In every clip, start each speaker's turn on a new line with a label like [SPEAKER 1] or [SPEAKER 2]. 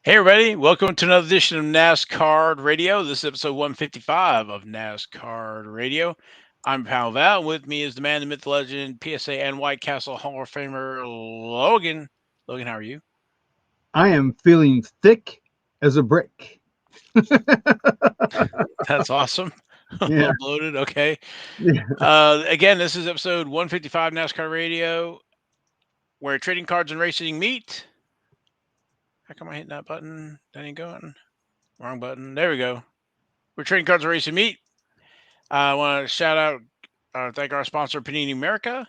[SPEAKER 1] Hey, everybody. Welcome to another edition of NasCard Radio. This is episode 155 of NasCard Radio. I'm Pal Val. With me is the man, the myth, the legend, PSA and White Castle Hall of Famer, Logan. Logan, how are you?
[SPEAKER 2] I am feeling thick as a brick.
[SPEAKER 1] That's awesome. A
[SPEAKER 2] Yeah.
[SPEAKER 1] little bloated. Okay.
[SPEAKER 2] Yeah.
[SPEAKER 1] Again, this is episode 155 NasCard Radio, where trading cards and racing meet. How come I hitting that button? That ain't going. Wrong button. There we go. We're trading cards and racing meet. I want to shout out, thank our sponsor, Panini America.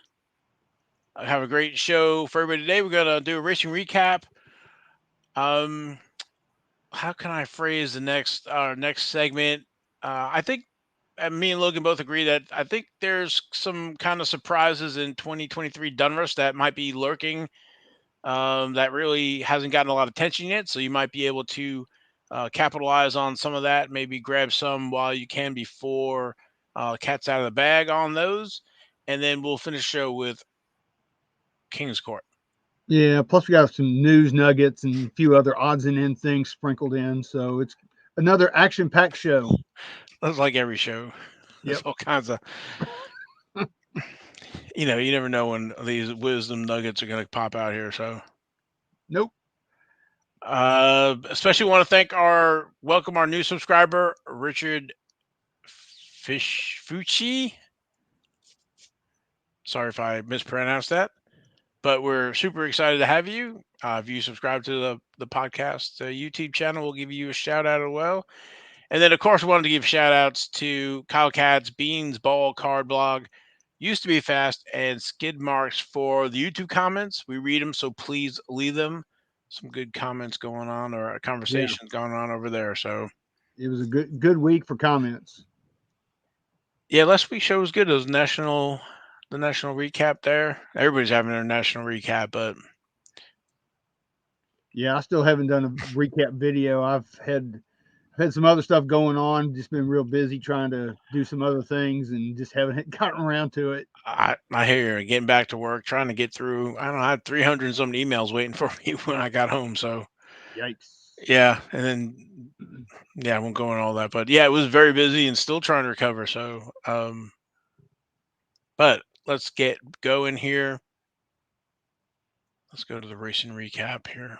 [SPEAKER 1] I have a great show for everybody today. We're gonna do a racing recap. Um, how can I phrase the next segment? I think me and Logan both agree that I think there's some kind of surprises in 2023 Donruss that might be lurking. That really hasn't gotten a lot of attention yet, so you might be able to capitalize on some of that. Maybe grab some while you can before cat's out of the bag on those, and then we'll finish the show with King's Court.
[SPEAKER 2] Yeah. Plus, we got some news nuggets and a few other odds and end things sprinkled in. So it's another action packed show.
[SPEAKER 1] That's like every show. There's
[SPEAKER 2] Yep.
[SPEAKER 1] all kinds of, you never know when these wisdom nuggets are going to pop out here. So,
[SPEAKER 2] Nope.
[SPEAKER 1] especially want to welcome our new subscriber, Richard Fucci. Sorry if I mispronounced that, but we're super excited to have you. If you subscribe to the podcast YouTube channel, we'll give you a shout out as well. And then, of course, we wanted to give shout outs to Kyle Katz, Beans Ball Card Blog, Used to Be Fast, and Skid Marks for the YouTube comments. We read them, so please leave them. Some good comments going on or
[SPEAKER 2] Yeah.
[SPEAKER 1] conversations going on over there. So,
[SPEAKER 2] It was a good week for comments.
[SPEAKER 1] yeah, last week's show was good. It was the national recap there. Everybody's having their national recap, but
[SPEAKER 2] Yeah. I still haven't done a recap video. I've had some other stuff going on. Just been real busy trying to do some other things and just haven't gotten around to it.
[SPEAKER 1] I hear you getting back to work, trying to get through. I don't know, I had 300 and some emails waiting for me when I got home. So,
[SPEAKER 2] Yikes.
[SPEAKER 1] yeah. And then yeah, I won't go on all that, but yeah, it was very busy and still trying to recover. So, but let's get going here. Let's go to the racing recap here.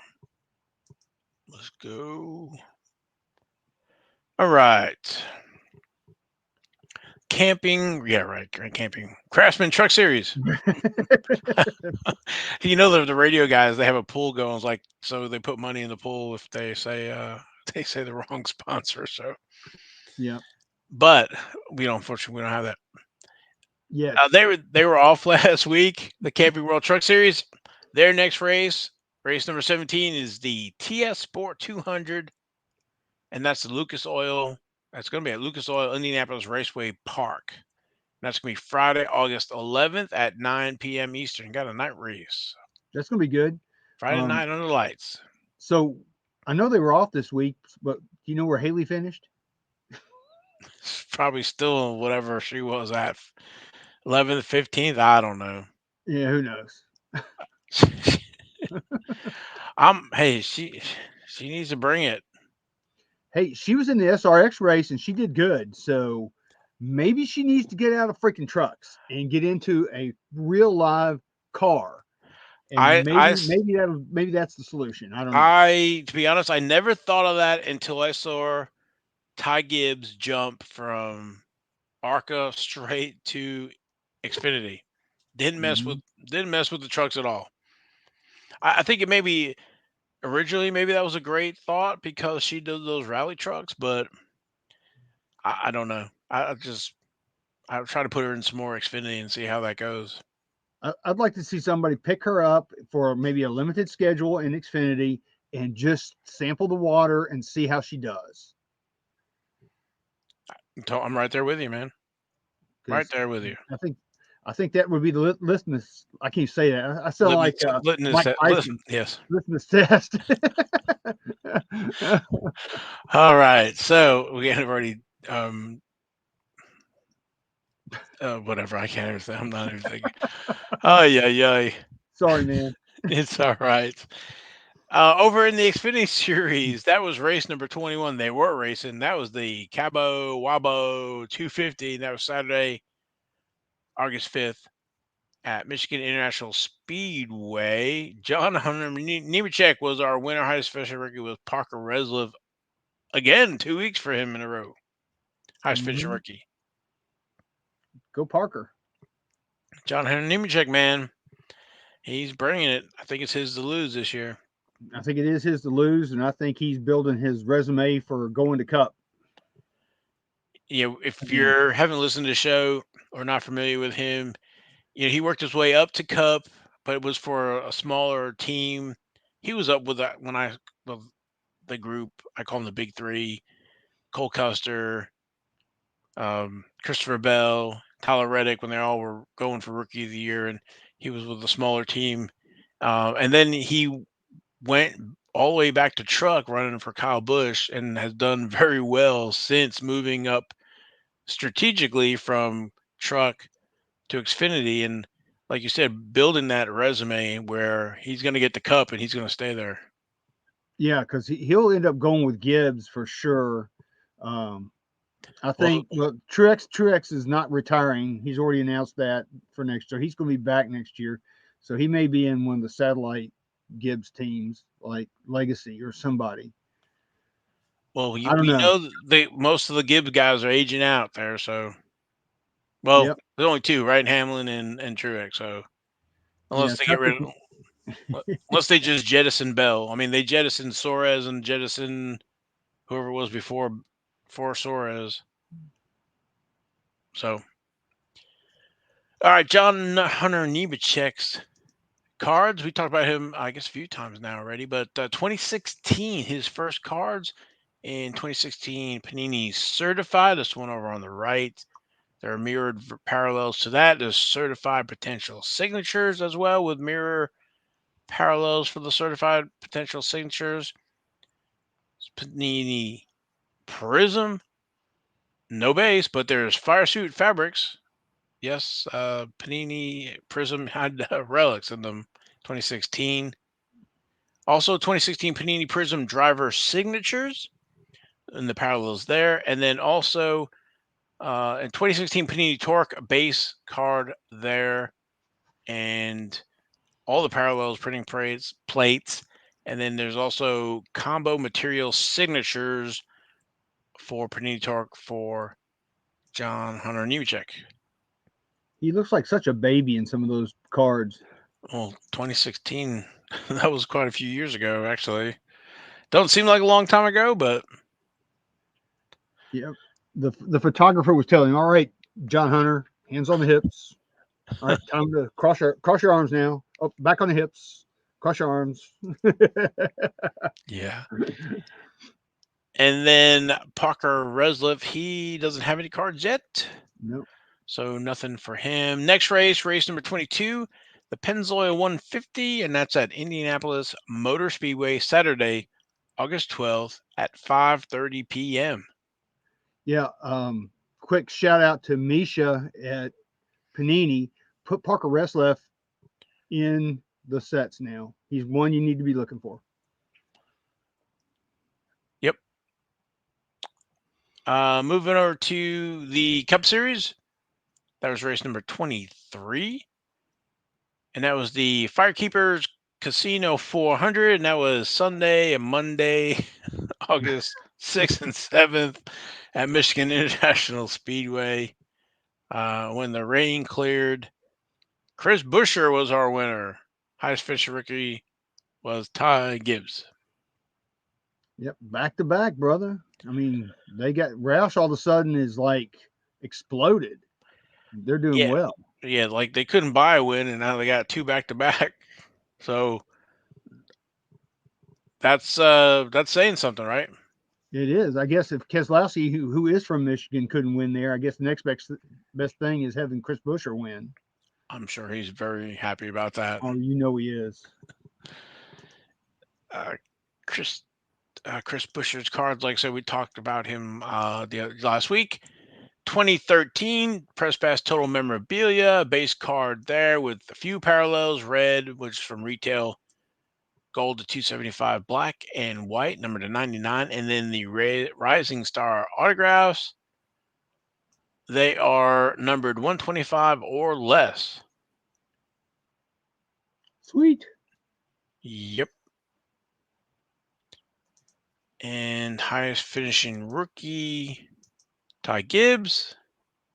[SPEAKER 1] Let's go. All right. Camping. Yeah, right. Camping. Craftsman Truck Series. The radio guys, they have a pool going. It's like, so they put money in the pool if they say, they say the wrong sponsor. So,
[SPEAKER 2] Yeah.
[SPEAKER 1] but unfortunately, we don't have that.
[SPEAKER 2] Yet.
[SPEAKER 1] They were off last week. The Camping World Truck Series. Their next race number 17, is the TS Sport 200, and that's the Lucas Oil. That's going to be at Lucas Oil Indianapolis Raceway Park. That's going to be Friday, August 11th at 9 p.m. Eastern. Got a night race.
[SPEAKER 2] That's going to be good.
[SPEAKER 1] Friday
[SPEAKER 2] Um,
[SPEAKER 1] night under the lights.
[SPEAKER 2] So I know they were off this week, but do you know where Haley finished?
[SPEAKER 1] It's probably still whatever she was at, 11th, 15th. I don't know.
[SPEAKER 2] Yeah, who knows?
[SPEAKER 1] Hey, she needs to bring it.
[SPEAKER 2] Hey, she was in the SRX race and she did good. So maybe she needs to get out of freaking trucks and get into a real live car.
[SPEAKER 1] I
[SPEAKER 2] And
[SPEAKER 1] I
[SPEAKER 2] maybe that's the solution. I don't know.
[SPEAKER 1] I to be honest, I never thought of that until I saw Ty Gibbs jump from ARCA straight to Xfinity. Didn't mess with
[SPEAKER 2] Mhm.
[SPEAKER 1] didn't mess with the trucks at all. I think it maybe originally maybe that was a great thought because she does those rally trucks, but I don't know. I'll try to put her in some more Xfinity and see how that goes.
[SPEAKER 2] I'd like to see somebody pick her up for maybe a limited schedule in Xfinity and just sample the water and see how she does.
[SPEAKER 1] I'm right there with you, man. Right
[SPEAKER 2] Because
[SPEAKER 1] there with you.
[SPEAKER 2] I think that would be the litmus. I can't say that. I sound like
[SPEAKER 1] Litmus,
[SPEAKER 2] Mike Tyson.
[SPEAKER 1] yes.
[SPEAKER 2] Litmus test.
[SPEAKER 1] All right. So we have already whatever. I can't even say. I'm not even thinking. Oh yeah, yeah.
[SPEAKER 2] Sorry, man.
[SPEAKER 1] It's all right. Over in the Xfinity Series, that was race number 21. They were racing. That was the Cabo Wabo 250. That was Saturday, August 5th at Michigan International Speedway. John Hunter Nemechek was our winner. Highest finishing rookie with Parker Retzlaff. Again, 2 weeks for him in a row. Highest finishing rookie.
[SPEAKER 2] Go Parker.
[SPEAKER 1] John Hunter Nemechek, man. He's bringing it. I think it's his to lose this year.
[SPEAKER 2] I think it is his to lose, and I think he's building his resume for going to Cup.
[SPEAKER 1] If you haven't listened to the show or not familiar with him, he worked his way up to Cup, but it was for a smaller team. He was up with that when the group, I call them the Big Three: Cole Custer, Christopher Bell, Tyler Reddick, when they all were going for Rookie of the Year, and he was with a smaller team. And then he went all the way back to truck running for Kyle Busch and has done very well since moving up strategically from truck to Xfinity. And like you said, building that resume where he's going to get the Cup and he's going to stay there.
[SPEAKER 2] Yeah, because he'll end up going with Gibbs for sure. I think Truex is not retiring. He's already announced that for next year. He's going to be back next year. So he may be in one of the satellite Gibbs teams like Legacy or somebody.
[SPEAKER 1] Well, we know most of the Gibbs guys are aging out there. So, there's only two, right? Hamlin and Truex. So, unless they get rid of, unless they just jettison Bell. I mean, they jettisoned Suarez and jettisoned whoever it was before Suarez. So, all right, John Hunter Nemechek's cards. We talked about him, I guess, a few times now already. But 2016, his first cards in 2016, Panini Certified. This one over on the right. There are mirrored parallels to that. There's certified potential signatures as well with mirror parallels for the certified potential signatures. Panini Prism. No base, but there's Fire Suit Fabrics. Yes, Panini Prism had relics in them. 2016. Also, 2016 Panini Prism driver signatures and the parallels there. And then also in 2016 Panini Torque base card there. And all the parallels, printing plates. And then there's also combo material signatures for Panini Torque for John Hunter Nemechek.
[SPEAKER 2] He looks like such a baby in some of those cards.
[SPEAKER 1] Well, 2016, that was quite a few years ago, actually. Don't seem like a long time ago, but
[SPEAKER 2] yeah, the photographer was telling him, "All right, John Hunter, hands on the hips. All right, time to cross your arms now. Oh, back on the hips. Cross your arms."
[SPEAKER 1] Yeah. And then Parker Retzlaff, he doesn't have any cards yet.
[SPEAKER 2] Nope.
[SPEAKER 1] So nothing for him. Next race number 22, the Pennzoil 150, and that's at Indianapolis Motor Speedway, Saturday, August 12th at 5:30 p.m.
[SPEAKER 2] Yeah. Quick shout out to Misha at Panini. Put Parker Retzlaff in the sets now. He's one you need to be looking for.
[SPEAKER 1] Yep. Moving over to the Cup Series. That was race number 23. And that was the Firekeepers Casino 400. And that was Sunday and Monday, August 6th and 7th at Michigan International Speedway. When the rain cleared, Chris Buescher was our winner. Highest finishing rookie was Ty Gibbs.
[SPEAKER 2] Yep, back to back, brother. I mean, they got Roush all of a sudden is like exploded. They're doing well.
[SPEAKER 1] Yeah, like they couldn't buy a win, and now they got two back to back. So that's saying something, right?
[SPEAKER 2] It is. I guess if Keselowski, who is from Michigan, couldn't win there, I guess the next best thing is having Chris Buescher win.
[SPEAKER 1] I'm sure he's very happy about that.
[SPEAKER 2] Oh, you know he is.
[SPEAKER 1] Chris Buescher's cards, like I said, we talked about him last week. 2013 Press Pass Total Memorabilia base card there with a few parallels. Red, which is from retail gold to 275, black and white, number to 99. And then the Rising Star autographs, they are numbered 125 or less.
[SPEAKER 2] Sweet.
[SPEAKER 1] Yep. And highest finishing rookie, Ty Gibbs.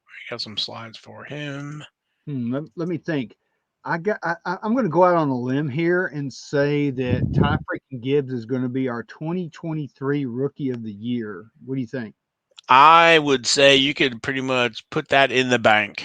[SPEAKER 1] I got some slides for him.
[SPEAKER 2] Let me think. I'm going to go out on a limb here and say that Ty freaking Gibbs is going to be our 2023 Rookie of the Year. What do you think?
[SPEAKER 1] I would say you could pretty much put that in the bank.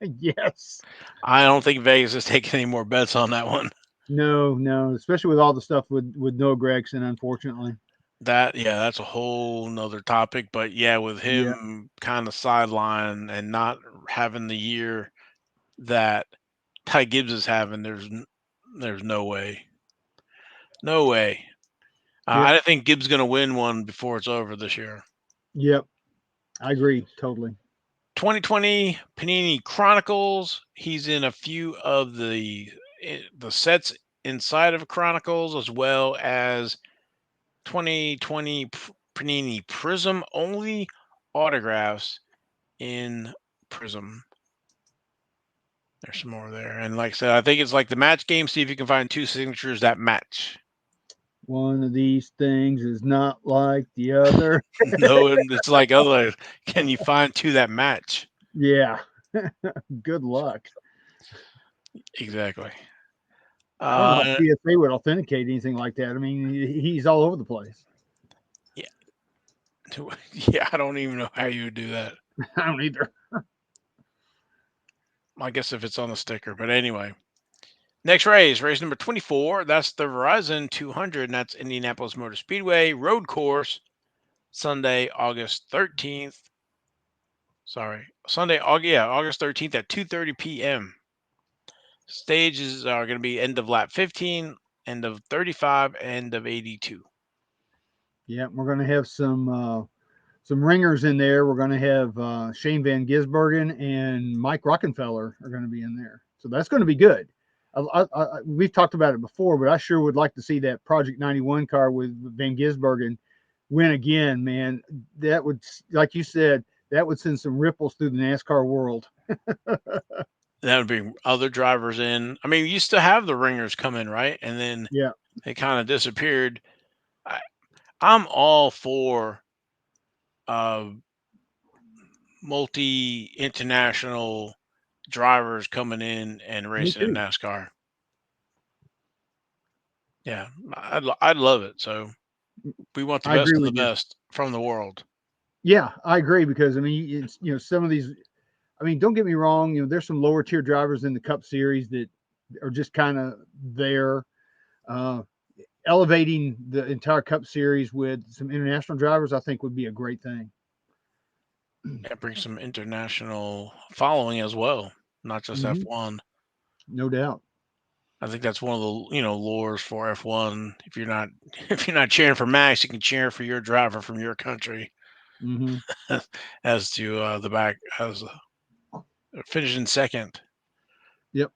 [SPEAKER 2] Yes.
[SPEAKER 1] I don't think Vegas is taking any more bets on that one.
[SPEAKER 2] No, especially with all the stuff with Noah Gregson, unfortunately.
[SPEAKER 1] That's a whole nother topic. But yeah, with
[SPEAKER 2] Yeah.
[SPEAKER 1] him kind of sideline and not having the year that Ty Gibbs is having, there's no way. No way.
[SPEAKER 2] Yep.
[SPEAKER 1] I think Gibbs is going to win one before it's over this year.
[SPEAKER 2] Yep. I agree totally.
[SPEAKER 1] 2020 Panini Chronicles. He's in a few of the sets inside of Chronicles, as well as 2020 Panini Prism only autographs in Prism. There's some more there. And like I said, I think it's like the match game. See if you can find two signatures that match.
[SPEAKER 2] One of these things is not like the other.
[SPEAKER 1] No, it's like other. Can you find two that match?
[SPEAKER 2] Yeah. Good luck.
[SPEAKER 1] Exactly.
[SPEAKER 2] I don't know how PSA would authenticate anything like that. I mean, he's all over the place.
[SPEAKER 1] Yeah. Yeah, I don't even know how you would do that.
[SPEAKER 2] I don't either.
[SPEAKER 1] I guess if it's on the sticker. But anyway. Next race number 24. That's the Verizon 200, and that's Indianapolis Motor Speedway road course, Sunday, August 13th. Sunday, August 13th at 2:30 p.m. Stages are going to be end of lap 15, end of 35, end of 82.
[SPEAKER 2] Yeah, we're going to have some ringers in there. We're going to have Shane Van Gisbergen and Mike Rockenfeller are going to be in there. So that's going to be good. We've talked about it before, but I sure would like to see that Project 91 car with Van Gisbergen win again, man. That would, like you said, that would send some ripples through the NASCAR world.
[SPEAKER 1] That would bring other drivers in. I mean, you used to have the ringers come in, right? And then they kind of disappeared. I'm all for multi-international drivers coming in and racing in NASCAR. Yeah, I'd love it. So we want the best of the best from the world.
[SPEAKER 2] Yeah, I agree because I mean, it's some of these. I mean, don't get me wrong. There's some lower tier drivers in the Cup Series that are just kind of there. Elevating the entire Cup Series with some international drivers, I think, would be a great thing.
[SPEAKER 1] That brings some international following as well, not just F1.
[SPEAKER 2] No doubt.
[SPEAKER 1] I think that's one of the lures for F1. If you're not cheering for Max, you can cheer for your driver from your country. As to the back as finishing second.
[SPEAKER 2] Yep.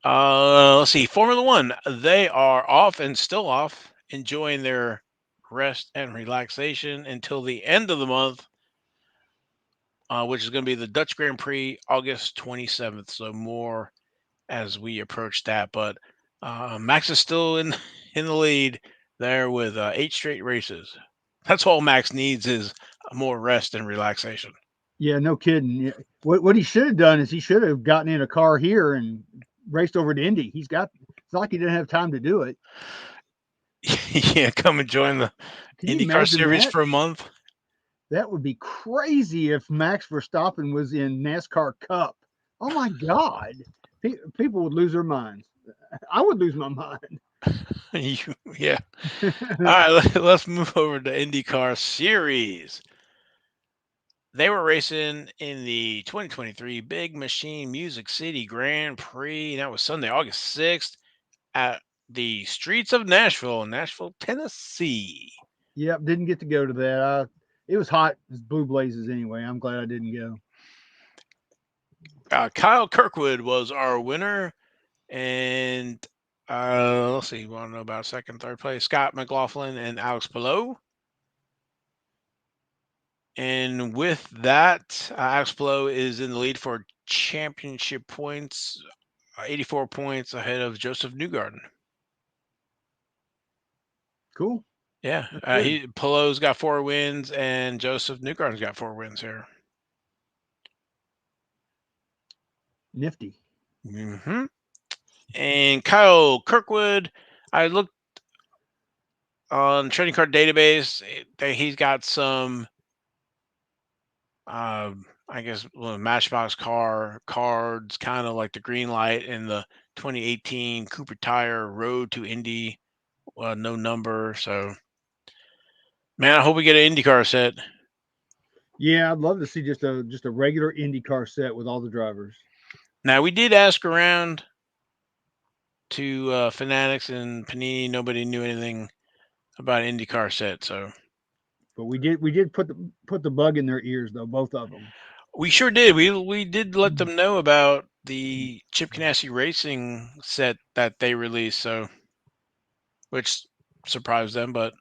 [SPEAKER 1] Let's see. Formula One. They are off and still off, enjoying their rest and relaxation until the end of the month, which is going to be the Dutch Grand Prix, August 27th. So more as we approach that. But Max is still in the lead there with 8 straight races. That's all Max needs is more rest and relaxation.
[SPEAKER 2] Yeah, no kidding. What he should have done is he should have gotten in a car here and raced over to Indy. It's like he didn't have time to do it.
[SPEAKER 1] Yeah, come and join the IndyCar series for a month.
[SPEAKER 2] That would be crazy if Max Verstappen was in NASCAR Cup. Oh my God. People would lose their minds. I would lose my mind.
[SPEAKER 1] Yeah. All right, let's move over to IndyCar series. They were racing in the 2023 Big Machine Music City Grand Prix. That was Sunday, August 6th at the streets of Nashville, Tennessee.
[SPEAKER 2] Yep, didn't get to go to that. It was hot as blue blazes anyway. I'm glad I didn't go.
[SPEAKER 1] Kyle Kirkwood was our winner. And let's see, you want to know about second, third place? Scott McLaughlin and Alex Palou. And with that, Alex Palou is in the lead for championship points, 84 points ahead of Joseph Newgarden.
[SPEAKER 2] Cool.
[SPEAKER 1] Yeah, Palou's got 4 wins, and Joseph Newgarden's got 4 wins here.
[SPEAKER 2] Nifty.
[SPEAKER 1] Mm-hmm. And Kyle Kirkwood, I looked on trading card database. He's got some, I guess, Matchbox car cards, kind of like the green light in the 2018 Cooper Tire Road to Indy, no number. So, man, I hope we get an IndyCar set.
[SPEAKER 2] Yeah, I'd love to see just a regular IndyCar set with all the drivers.
[SPEAKER 1] Now, we did ask around to Fanatics and Panini. Nobody knew anything about an IndyCar set, so.
[SPEAKER 2] But we did put the bug in their ears though, both of them.
[SPEAKER 1] We sure did. We did let them know about the Chip Ganassi Racing set that they released, so which surprised them, but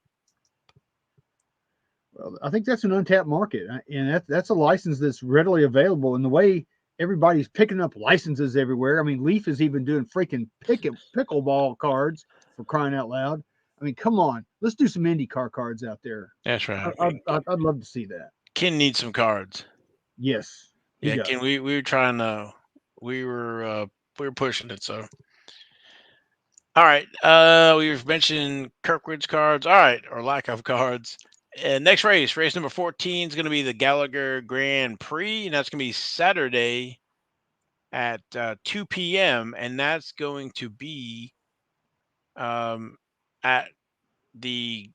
[SPEAKER 2] well, I think that's an untapped market, and that's a license that's readily available. And the way everybody's picking up licenses everywhere, I mean, Leaf is even doing freaking pickleball cards for crying out loud. I mean, come on, let's do some IndyCar cards out there.
[SPEAKER 1] that's right.
[SPEAKER 2] I'd love to see that.
[SPEAKER 1] Ken needs some cards.
[SPEAKER 2] Yes,
[SPEAKER 1] Yeah, Ken. We were trying to, we were pushing it. So, all right. We've mentioned Kirkwood's cards. All right, or lack of cards. Next race number 14 is going to be the Gallagher Grand Prix, and that's going to be Saturday at 2 p.m. and that's going to be at the,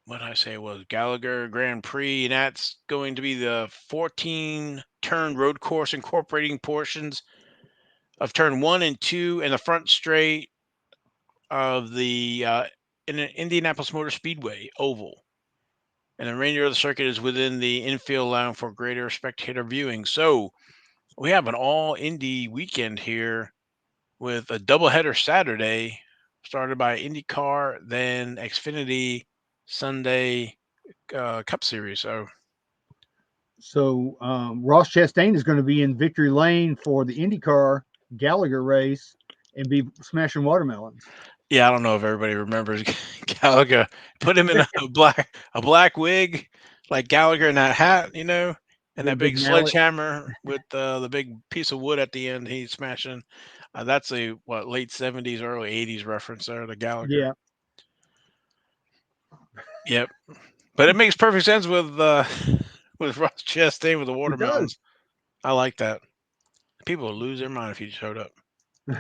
[SPEAKER 1] what did I say it was, Gallagher Grand Prix, and that's going to be the 14-turn road course incorporating portions of turn 1 and 2 and the front straight of the Indianapolis Motor Speedway oval. And the remainder of the circuit is within the infield allowing for greater spectator viewing. So we have an all Indy weekend here with a doubleheader Saturday, started by IndyCar, then Xfinity Sunday Cup Series.
[SPEAKER 2] So Ross Chastain is going to be in victory lane for the IndyCar Gallagher race and be smashing watermelons.
[SPEAKER 1] Yeah, I don't know if everybody remembers Gallagher. Put him in a black wig, like Gallagher in that hat, and that big sledgehammer with the big piece of wood at the end. He's smashing. That's a late 70s, early 80s reference there to Gallagher.
[SPEAKER 2] Yeah.
[SPEAKER 1] Yep. But it makes perfect sense with Ross Chastain with the watermelons. I like that. People would lose their mind if he showed up. All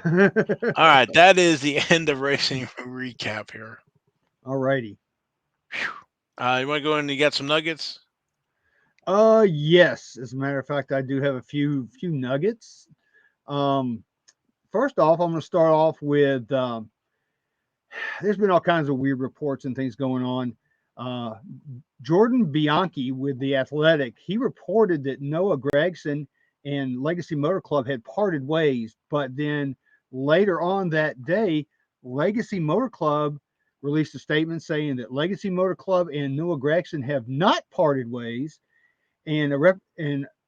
[SPEAKER 1] right, that is the end of racing recap here.
[SPEAKER 2] All righty.
[SPEAKER 1] You want to go in and you got some nuggets?
[SPEAKER 2] Yes. As a matter of fact, I do have a few nuggets. First off, I'm going to start off with there's been all kinds of weird reports and things going on. Jordan Bianchi with the Athletic, he reported that Noah Gragson and Legacy Motor Club had parted ways, but then later on that day, Legacy Motor Club released a statement saying that Legacy Motor Club and Noah Gragson have not parted ways, and a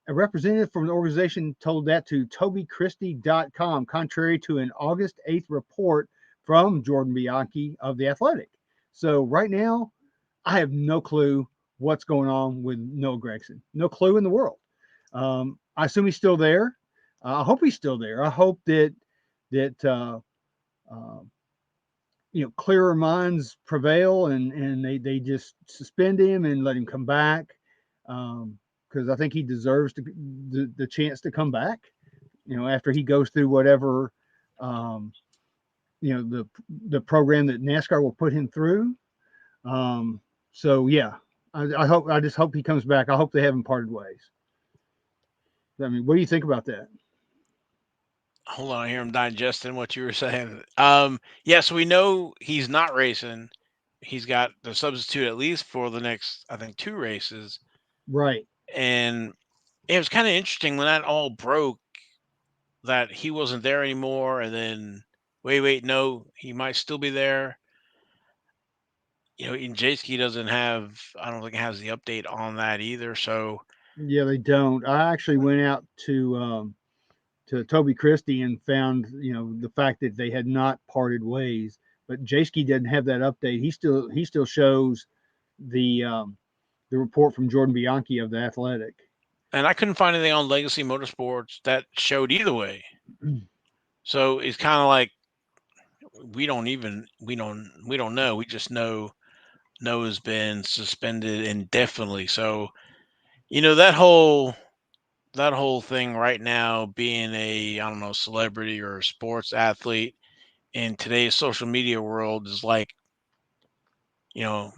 [SPEAKER 2] representative from the organization told that to TobyChristie.com, contrary to an August 8th report from Jordan Bianchi of the Athletic. So right now, I have no clue what's going on with Noah Gragson. No clue in the world. I assume he's still there. I hope he's still there. I hope that clearer minds prevail and they just suspend him and let him come back, because I think he deserves the chance to come back. After he goes through whatever the program that NASCAR will put him through. So yeah, I just hope he comes back. I hope they haven't parted ways. I mean, what do you think about that?
[SPEAKER 1] Hold on, I hear him digesting what you were saying. So we know he's not racing. He's got the substitute at least for the next, I think, 2 races.
[SPEAKER 2] Right.
[SPEAKER 1] And it was kind of interesting when that all broke. that he wasn't there anymore, and then wait, no, he might still be there. And Jayski doesn't have, I don't think has the update on that either. So
[SPEAKER 2] Yeah, they don't. I actually went out to Toby Christie and found, the fact that they had not parted ways. But Jayski didn't have that update. He still shows the report from Jordan Bianchi of the Athletic.
[SPEAKER 1] and I couldn't find anything on Legacy Motorsports that showed either way. So it's kind of like we don't know. We just know Noah's been suspended indefinitely. So that whole thing right now, being a, I don't know, celebrity or a sports athlete in today's social media world is like, you know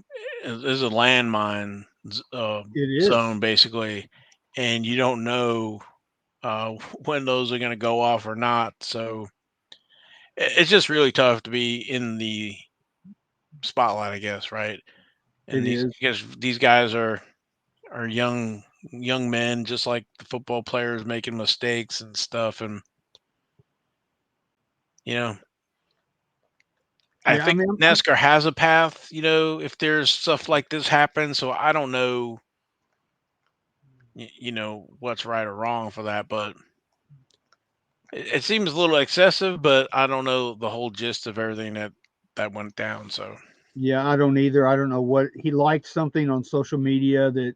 [SPEAKER 1] is a landmine
[SPEAKER 2] It is.
[SPEAKER 1] zone basically, and you don't know uh, when those are going to go off or not. So it's just really tough to be in the spotlight, I guess, right?
[SPEAKER 2] It
[SPEAKER 1] And
[SPEAKER 2] is.
[SPEAKER 1] these guys are young men, just like the football players, making mistakes and stuff. And you know, I
[SPEAKER 2] Yeah, I
[SPEAKER 1] think
[SPEAKER 2] mean,
[SPEAKER 1] NASCAR has a path. If there's stuff like this happen, so I don't know, what's right or wrong for that, but it seems a little excessive. But I don't know the whole gist of everything that went down. So
[SPEAKER 2] yeah, I don't either. I don't know what he liked something on social media that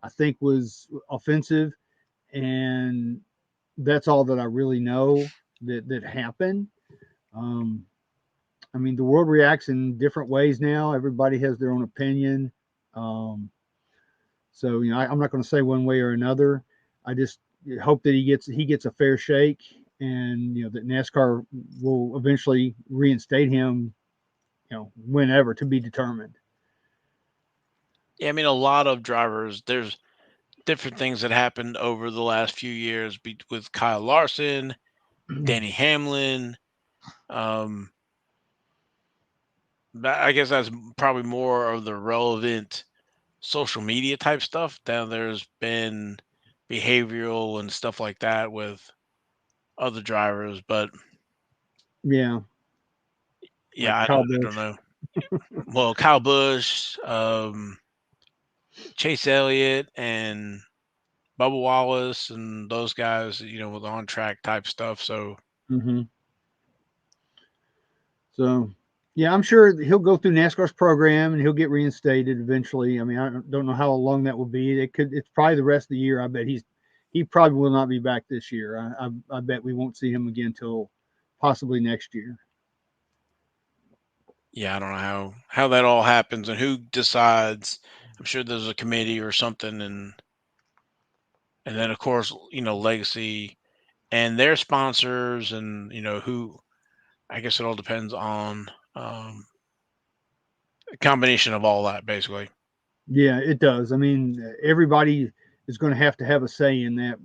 [SPEAKER 2] I think was offensive, and that's all that I really know that happened. Um, I mean, the world reacts in different ways now. Everybody has their own opinion. Um, so I'm not going to say one way or another. I just hope that he gets a fair shake, and that NASCAR will eventually reinstate him. Whenever to be determined.
[SPEAKER 1] yeah, I mean, a lot of drivers. There's different things that happened over the last few years with Kyle Larson, Danny Hamlin. Um, I guess that's probably more of the relevant social media type stuff. Now there's been behavioral and stuff like that with other drivers, but
[SPEAKER 2] Yeah,
[SPEAKER 1] yeah,
[SPEAKER 2] like
[SPEAKER 1] I,
[SPEAKER 2] Kyle
[SPEAKER 1] I don't
[SPEAKER 2] Busch.
[SPEAKER 1] know. Well, Kyle Busch, Chase Elliott, and Bubba Wallace, and those guys, with on track type stuff. So
[SPEAKER 2] Hmm. So, yeah, I'm sure he'll go through NASCAR's program and he'll get reinstated eventually. I mean, I don't know how long that will be. It's probably the rest of the year. I bet he probably will not be back this year. I bet we won't see him again till possibly next year.
[SPEAKER 1] yeah, I don't know how that all happens and who decides. I'm sure there's a committee or something, and then of course, Legacy and their sponsors, and who. I guess it all depends on a combination of all that, basically.
[SPEAKER 2] Yeah, it does. I mean, everybody is going to have a say in that.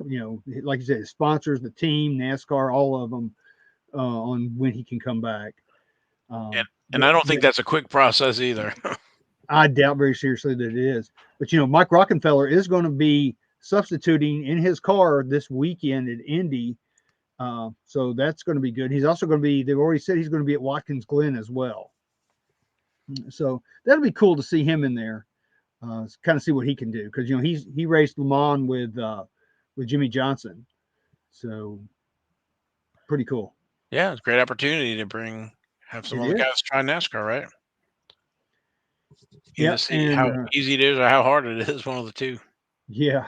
[SPEAKER 2] Like you said, sponsors, the team, NASCAR, all of them on when he can come back.
[SPEAKER 1] And
[SPEAKER 2] Um,
[SPEAKER 1] and I don't think that's a quick process either.
[SPEAKER 2] I doubt very seriously that it is. But Mike Rockenfeller is going to be substituting in his car this weekend at Indy, so that's going to be good. He's also going to be. They've already said he's going to be at Watkins Glen as well. So that'll be cool to see him in there. Kind of see what he can do because he raced Le Mans with Jimmy Johnson, so pretty cool.
[SPEAKER 1] Yeah, it's a great opportunity to have some
[SPEAKER 2] It
[SPEAKER 1] other
[SPEAKER 2] is.
[SPEAKER 1] guys try NASCAR, right? Either
[SPEAKER 2] Yep,
[SPEAKER 1] see
[SPEAKER 2] and
[SPEAKER 1] how easy it is or how hard it is, one of the two.
[SPEAKER 2] yeah.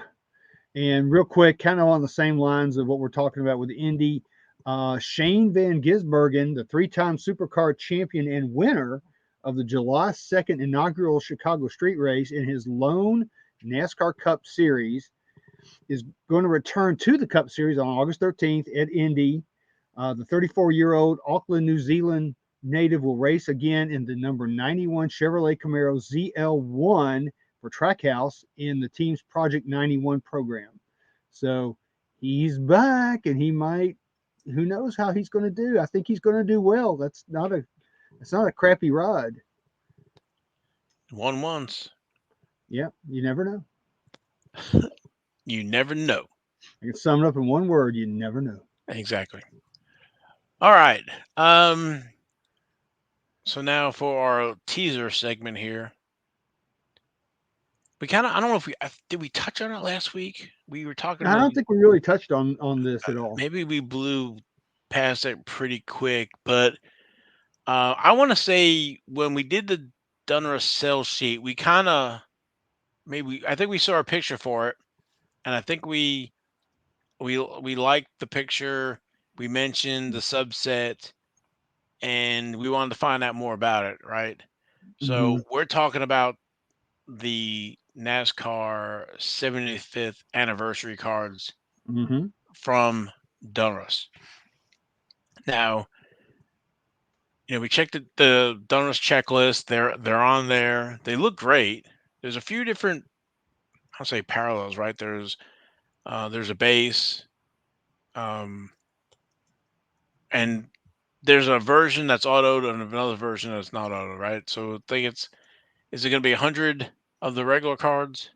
[SPEAKER 2] And real quick, kind of on the same lines of what we're talking about with Indy, Shane Van Gisbergen, the three-time Supercar champion and winner of the July 2nd inaugural Chicago Street Race in his lone NASCAR Cup Series, is going to return to the Cup Series on August 13th at Indy. The 34-year-old Auckland, New Zealand native will race again in the number 91 Chevrolet Camaro ZL1 for Trackhouse in the team's Project 91 program. So he's back, and he might. Who knows how he's going to do? I think he's going to do well. It's not a crappy ride.
[SPEAKER 1] Won once.
[SPEAKER 2] Yeah, you never know.
[SPEAKER 1] You never know.
[SPEAKER 2] I can sum it up in one word: you never know.
[SPEAKER 1] Exactly. All right. So now for our teaser segment here. We kind of, I don't know if did we touch on it last week? We were talking
[SPEAKER 2] I
[SPEAKER 1] about
[SPEAKER 2] don't think we really touched on this at all.
[SPEAKER 1] maybe we blew past it pretty quick, but I want to say when we did the Donruss sell sheet, we kind of I think we saw a picture for it, and I think we liked the picture. We mentioned the subset, and we wanted to find out more about it, right? So
[SPEAKER 2] Mhm.
[SPEAKER 1] we're talking about the NASCAR 75th anniversary cards
[SPEAKER 2] Mhm.
[SPEAKER 1] from Donruss. Now, we checked the Donruss checklist. They're on there. They look great. There's a few different, I'll say parallels, right? There's a base, um, and there's a version that's autoed and another version that's not autoed, right? So I think is it going to be 100 of the regular cards?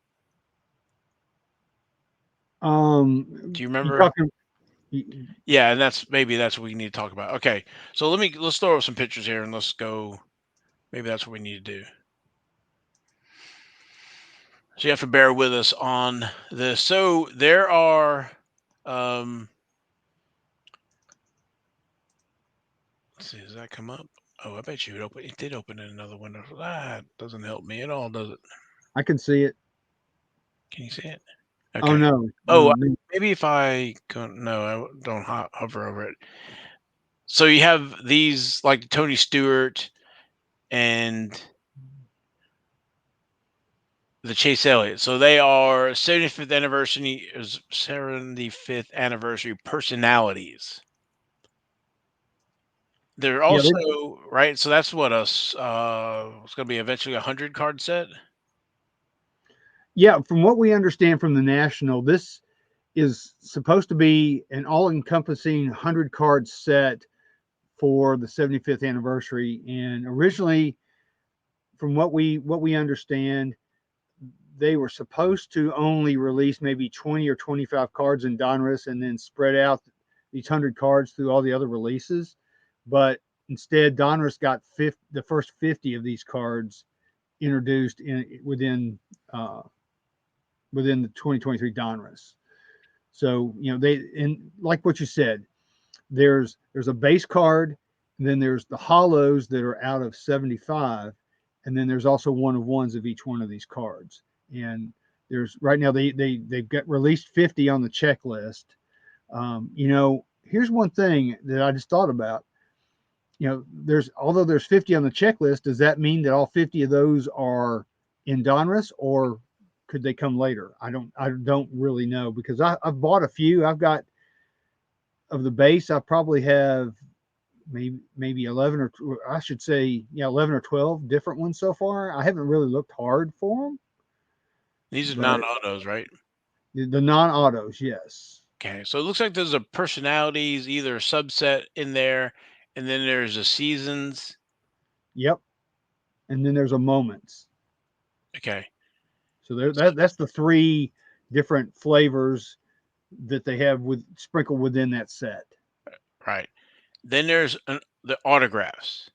[SPEAKER 1] Do you
[SPEAKER 2] You
[SPEAKER 1] remember?
[SPEAKER 2] talking?
[SPEAKER 1] Yeah, and that's what we need to talk about. Okay, so let's throw up some pictures here and let's go. Maybe that's what we need to do. So you have to bear with us on this. So there are, um, let's see, does that come up? Oh, I bet you it did open in another window. That doesn't help me at all, does it?
[SPEAKER 2] I can see it.
[SPEAKER 1] Can you see it?
[SPEAKER 2] Oh
[SPEAKER 1] Okay.
[SPEAKER 2] no,
[SPEAKER 1] Oh,
[SPEAKER 2] no.
[SPEAKER 1] maybe if I go, no, I don't hover over it. So you have these like Tony Stewart and the Chase Elliott. So they are 75th anniversary personalities. They're
[SPEAKER 2] Yeah,
[SPEAKER 1] also right. So that's what us. It's going to be eventually 100 card set.
[SPEAKER 2] yeah. From what we understand from the National, this is supposed to be an all-encompassing 100 card set for the 75th anniversary. And originally, from what we understand, they were supposed to only release maybe 20 or 25 cards in Donruss and then spread out these 100 cards through all the other releases. But instead, Donruss got the first 50 of these cards introduced uh, within the 2023 Donruss. So they, and like what you said, there's a base card, and then there's the hollows that are out of 75, and then there's also one of ones of each one of these cards. And there's right now they've got released 50 on the checklist. Here's one thing that I just thought about. Although there's 50 on the checklist, does that mean that all 50 of those are in Donruss, or could they come later? I don't really know, because I've bought a few. I've got, of the base, I probably have maybe 11, or I should say, yeah, 11 or 12 different ones so far. I haven't really looked hard for them,
[SPEAKER 1] These are
[SPEAKER 2] but
[SPEAKER 1] non-autos, right?
[SPEAKER 2] the non-autos, yes.
[SPEAKER 1] Okay, so it looks like there's a personalities either subset in there, and then there's a seasons.
[SPEAKER 2] Yep. And then there's a moments.
[SPEAKER 1] Okay,
[SPEAKER 2] So that's the three different flavors that they have with sprinkled within that set.
[SPEAKER 1] right. Then there's the autographs,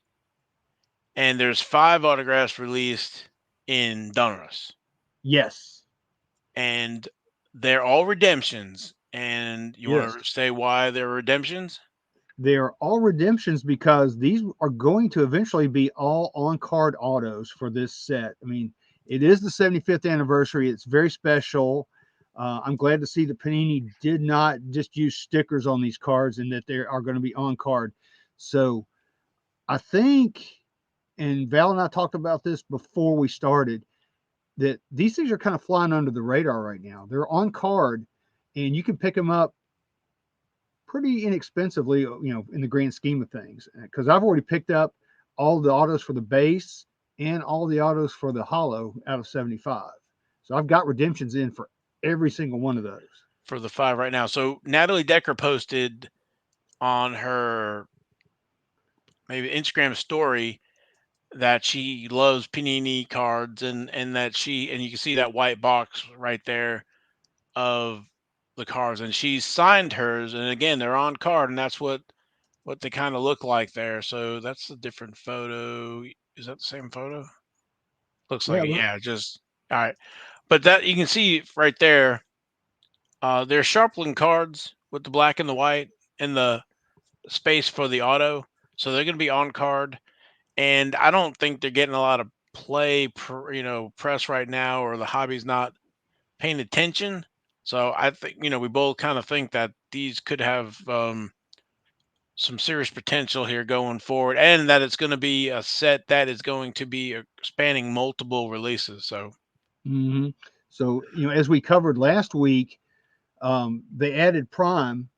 [SPEAKER 1] and there's 5 autographs released in Donruss,
[SPEAKER 2] Yes.
[SPEAKER 1] and they're all redemptions. And you
[SPEAKER 2] Yes.
[SPEAKER 1] want to say why they're redemptions?
[SPEAKER 2] They are all redemptions because these are going to eventually be all on card autos for this set. I mean, it is the 75th anniversary. It's very special. I'm glad to see that Panini did not just use stickers on these cards, and that they are going to be on card. So I think, and Val and I talked about this before we started, that these things are kind of flying under the radar right now. They're on card, and you can pick them up pretty inexpensively, in the grand scheme of things. Because I've already picked up all the autos for the base and all the autos for the hollow out of 75. So I've got redemptions in for every single one of those.
[SPEAKER 1] For the 5 right now. So Natalie Decker posted on her maybe Instagram story that she loves Panini cards, and that and you can see that white box right there of the cars, and she signed hers. And again, they're on card, and that's what they kind of look like there. So that's a different photo. Is that the same photo? Looks like
[SPEAKER 2] Yeah,
[SPEAKER 1] it. Yeah, just all right. But that you can see right there. They're sharpening cards with the black and the white and the space for the auto. So they're going to be on card, and I don't think they're getting a lot of press right now, or the hobby's not paying attention. So I think we both kind of think that these could have some serious potential here going forward, and that it's going to be a set that is going to be spanning multiple releases. So
[SPEAKER 2] hmm So, as we covered last week, they added Prime.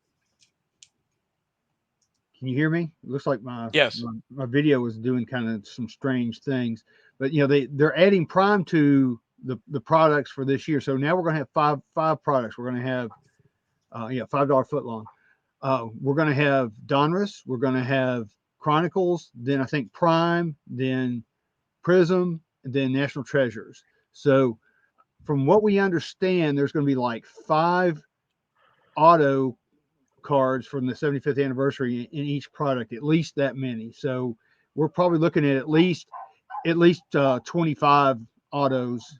[SPEAKER 2] Can you hear me? It looks like my
[SPEAKER 1] yes,
[SPEAKER 2] my, my video was doing kind of some strange things, but they're adding Prime to the products for this year. So now we're going to have five products. We're going to have $5 footlong. We're going to have Donruss. We're going to have Chronicles. Then I think Prime. Then Prism. And then National Treasures. So from what we understand, there's going to be like 5 auto cards from the 75th anniversary in each product, at least that many. So we're probably looking at least 25 autos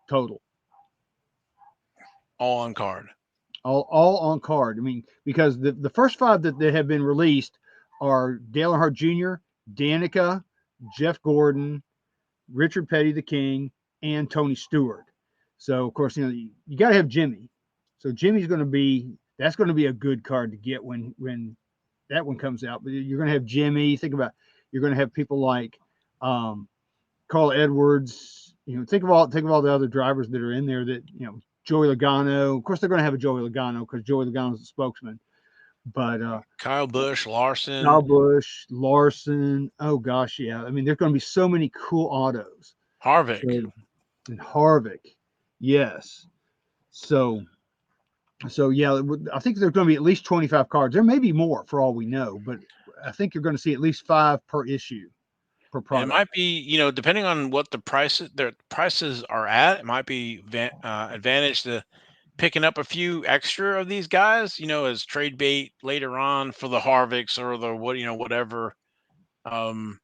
[SPEAKER 2] total,
[SPEAKER 1] all on card.
[SPEAKER 2] all on card. I mean, because the first 5 that have been released are Dale Earnhardt Jr., Danica, Jeff Gordon, Richard Petty the King, and Tony Stewart. So of course, you got to have Jimmy. So Jimmy's going to be that's going to be a good card to get when that one comes out. But you're going to have Jimmy. Think about you're going to have people like Carl Edwards. Think of all the other drivers that are in there. That Joey Logano. Of course, they're going to have a Joey Logano because Joey Logano is the spokesman. But
[SPEAKER 1] Kyle Busch,
[SPEAKER 2] Kyle
[SPEAKER 1] Larson,
[SPEAKER 2] Busch, Larson. Oh gosh, yeah. I mean, there's going to be so many cool autos.
[SPEAKER 1] Harvick.
[SPEAKER 2] So and Harvick, yes. So yeah, I think there's going to be at least 25 cards. There may be more for all we know, but I think you're going to see at least 5 per issue per
[SPEAKER 1] And it
[SPEAKER 2] product.
[SPEAKER 1] might be, depending on what their prices are at, it might be advantage to picking up a few extra of these guys, as trade bait later on for the Harvicks or the whatever. Because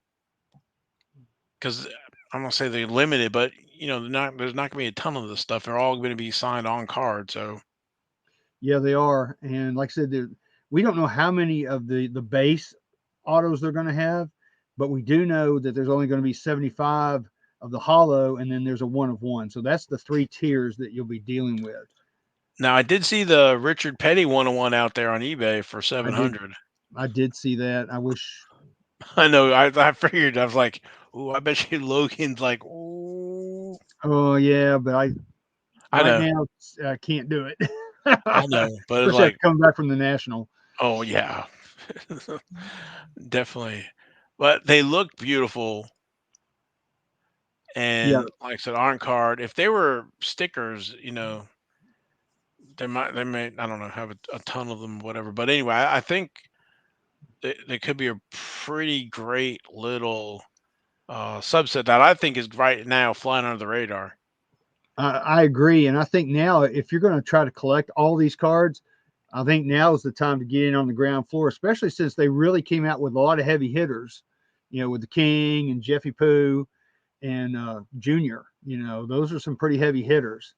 [SPEAKER 1] I'm gonna say they're limited, but there's not gonna be a ton of this stuff. They're all going to be signed on card. So
[SPEAKER 2] Yeah, they are. And like I said, we don't know how many of the base autos they're going to have, but we do know that there's only going to be 75 of the hollow, and then there's a 1 of 1. So that's the 3 tiers that you'll be dealing with.
[SPEAKER 1] now I did see the Richard Petty 101 out there on eBay for
[SPEAKER 2] I did
[SPEAKER 1] 700.
[SPEAKER 2] I did see that. I wish.
[SPEAKER 1] I know. I figured. I was like, "Ooh, I bet you Logan's like, ooh."
[SPEAKER 2] Oh yeah, but
[SPEAKER 1] I
[SPEAKER 2] right
[SPEAKER 1] know,
[SPEAKER 2] now I can't do it.
[SPEAKER 1] I know, but it's
[SPEAKER 2] Especially
[SPEAKER 1] like,
[SPEAKER 2] after coming back from the national.
[SPEAKER 1] oh yeah, definitely. But they look beautiful,
[SPEAKER 2] Yeah,
[SPEAKER 1] and like I said, on card. If they were stickers, they may I don't know have a ton of them, whatever. But anyway, I think they could be a pretty great little subset that I think is right now flying under the radar.
[SPEAKER 2] I agree, and I think now if you're going to try to collect all these cards, I think now is the time to get in on the ground floor, especially since they really came out with a lot of heavy hitters. With the King and Jeffy Pooh and Junior. Those are some pretty heavy hitters.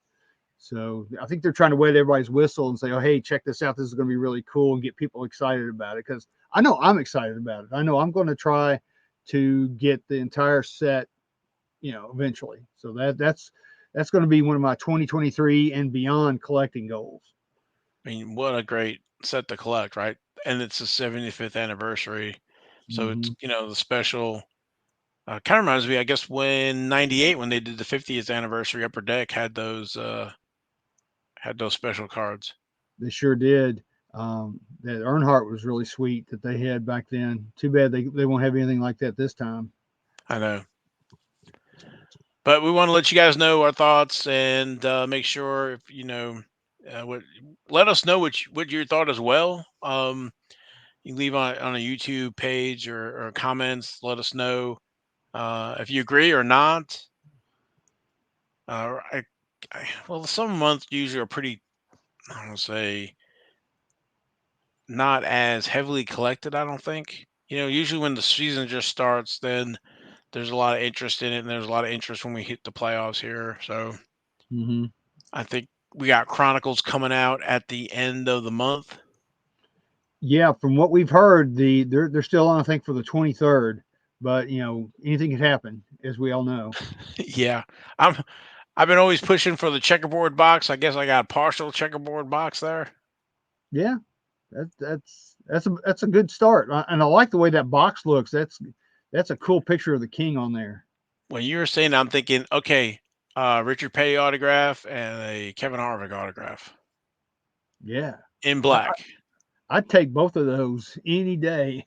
[SPEAKER 2] So I think they're trying to wet everybody's whistle and say, "Oh, hey, check this out. This is going to be really cool," and get people excited about it. Because I know I'm excited about it. I know I'm going to try to get the entire set, eventually. So that's going to be one of my 2023 and beyond collecting goals.
[SPEAKER 1] I mean, what a great set to collect, right? And it's the 75th anniversary, so it's
[SPEAKER 2] Mm-hmm.
[SPEAKER 1] the special. Kind of reminds me, I guess, when '98 when they did the 50th anniversary, Upper Deck had those special cards.
[SPEAKER 2] They sure did. That Earnhardt was really sweet that they had back then. Too bad they won't have anything like that this time.
[SPEAKER 1] I know. But we want to let you guys know our thoughts and make sure if what let us know what your thought as well. You can leave on a YouTube page or comments. Let us know if you agree or not. Uh, I, well, some months usually are pretty I don't say not as heavily collected. I don't think. Usually when the season just starts, then there's a lot of interest in it, and there's a lot of interest when we hit the playoffs here. So
[SPEAKER 2] Mm-hmm.
[SPEAKER 1] I think we got Chronicles coming out at the end of the month.
[SPEAKER 2] Yeah, from what we've heard, they're still on, I think, for the 23rd. But anything could happen, as we all know.
[SPEAKER 1] Yeah, I've been always pushing for the checkerboard box. I guess I got a partial checkerboard box there.
[SPEAKER 2] Yeah, that's a good start, and I like the way that box looks. That's a cool picture of the king on there.
[SPEAKER 1] When you were saying, I'm thinking, okay, Richard Petty autograph and a Kevin Harvick autograph
[SPEAKER 2] Yeah,
[SPEAKER 1] in
[SPEAKER 2] I,
[SPEAKER 1] black.
[SPEAKER 2] I'd take both of those any day.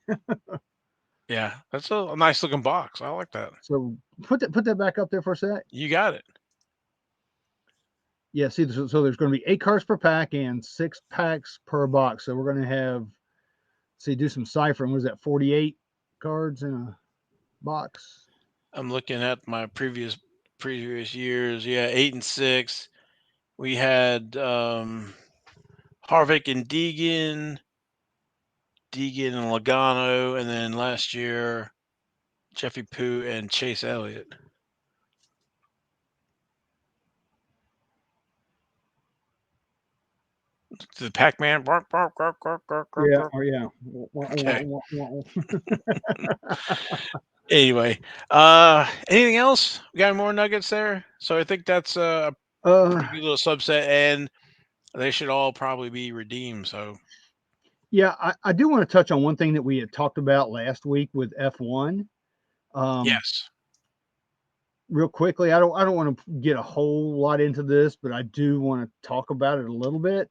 [SPEAKER 1] Yeah, that's a nice looking box. I like that.
[SPEAKER 2] So put that back up there for a sec.
[SPEAKER 1] You got it.
[SPEAKER 2] Yeah, see, so there's going to be 8 cards per pack and 6 packs per box. So we're going to have, see, do some ciphering. What is that? 48 cards in a box.
[SPEAKER 1] I'm looking at my previous years. Yeah, 8 and 6. We had Harvick and Deegan and Logano, and then last year Jeffy Pooh and Chase Elliott. The Pac-Man.
[SPEAKER 2] Yeah, or yeah.
[SPEAKER 1] Okay. Anyway, anything else? We got more nuggets there. So I think that's a pretty good little subset, and they should all probably be redeemed. So
[SPEAKER 2] Yeah, I do want to touch on one thing that we had talked about last week with F1.
[SPEAKER 1] yes,
[SPEAKER 2] Real quickly, I don't want to get a whole lot into this, but I do want to talk about it a little bit.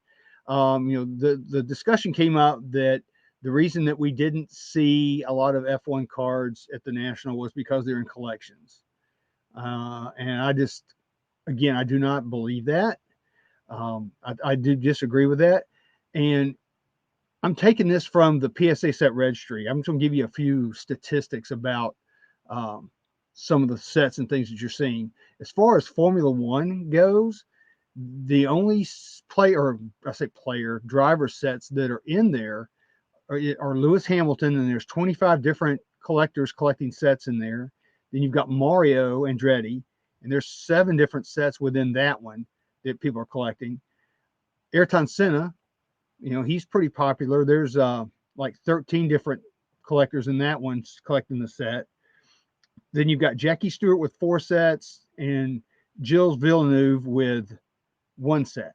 [SPEAKER 2] The discussion came out that the reason that we didn't see a lot of F1 cards at the National was because they're in collections. And again, I do not believe that. I do disagree with that. And I'm taking this from the PSA set registry. I'm just going to give you a few statistics about um, some of the sets and things that you're seeing. As far as Formula One goes, the only driver sets that are in there are Lewis Hamilton, and there's 25 different collectors collecting sets in there. Then you've got Mario Andretti, and there's 7 different sets within that one that people are collecting. Ayrton Senna, he's pretty popular. There's like 13 different collectors in that one collecting the set. Then you've got Jackie Stewart with 4 sets and Gilles Villeneuve with 1 set.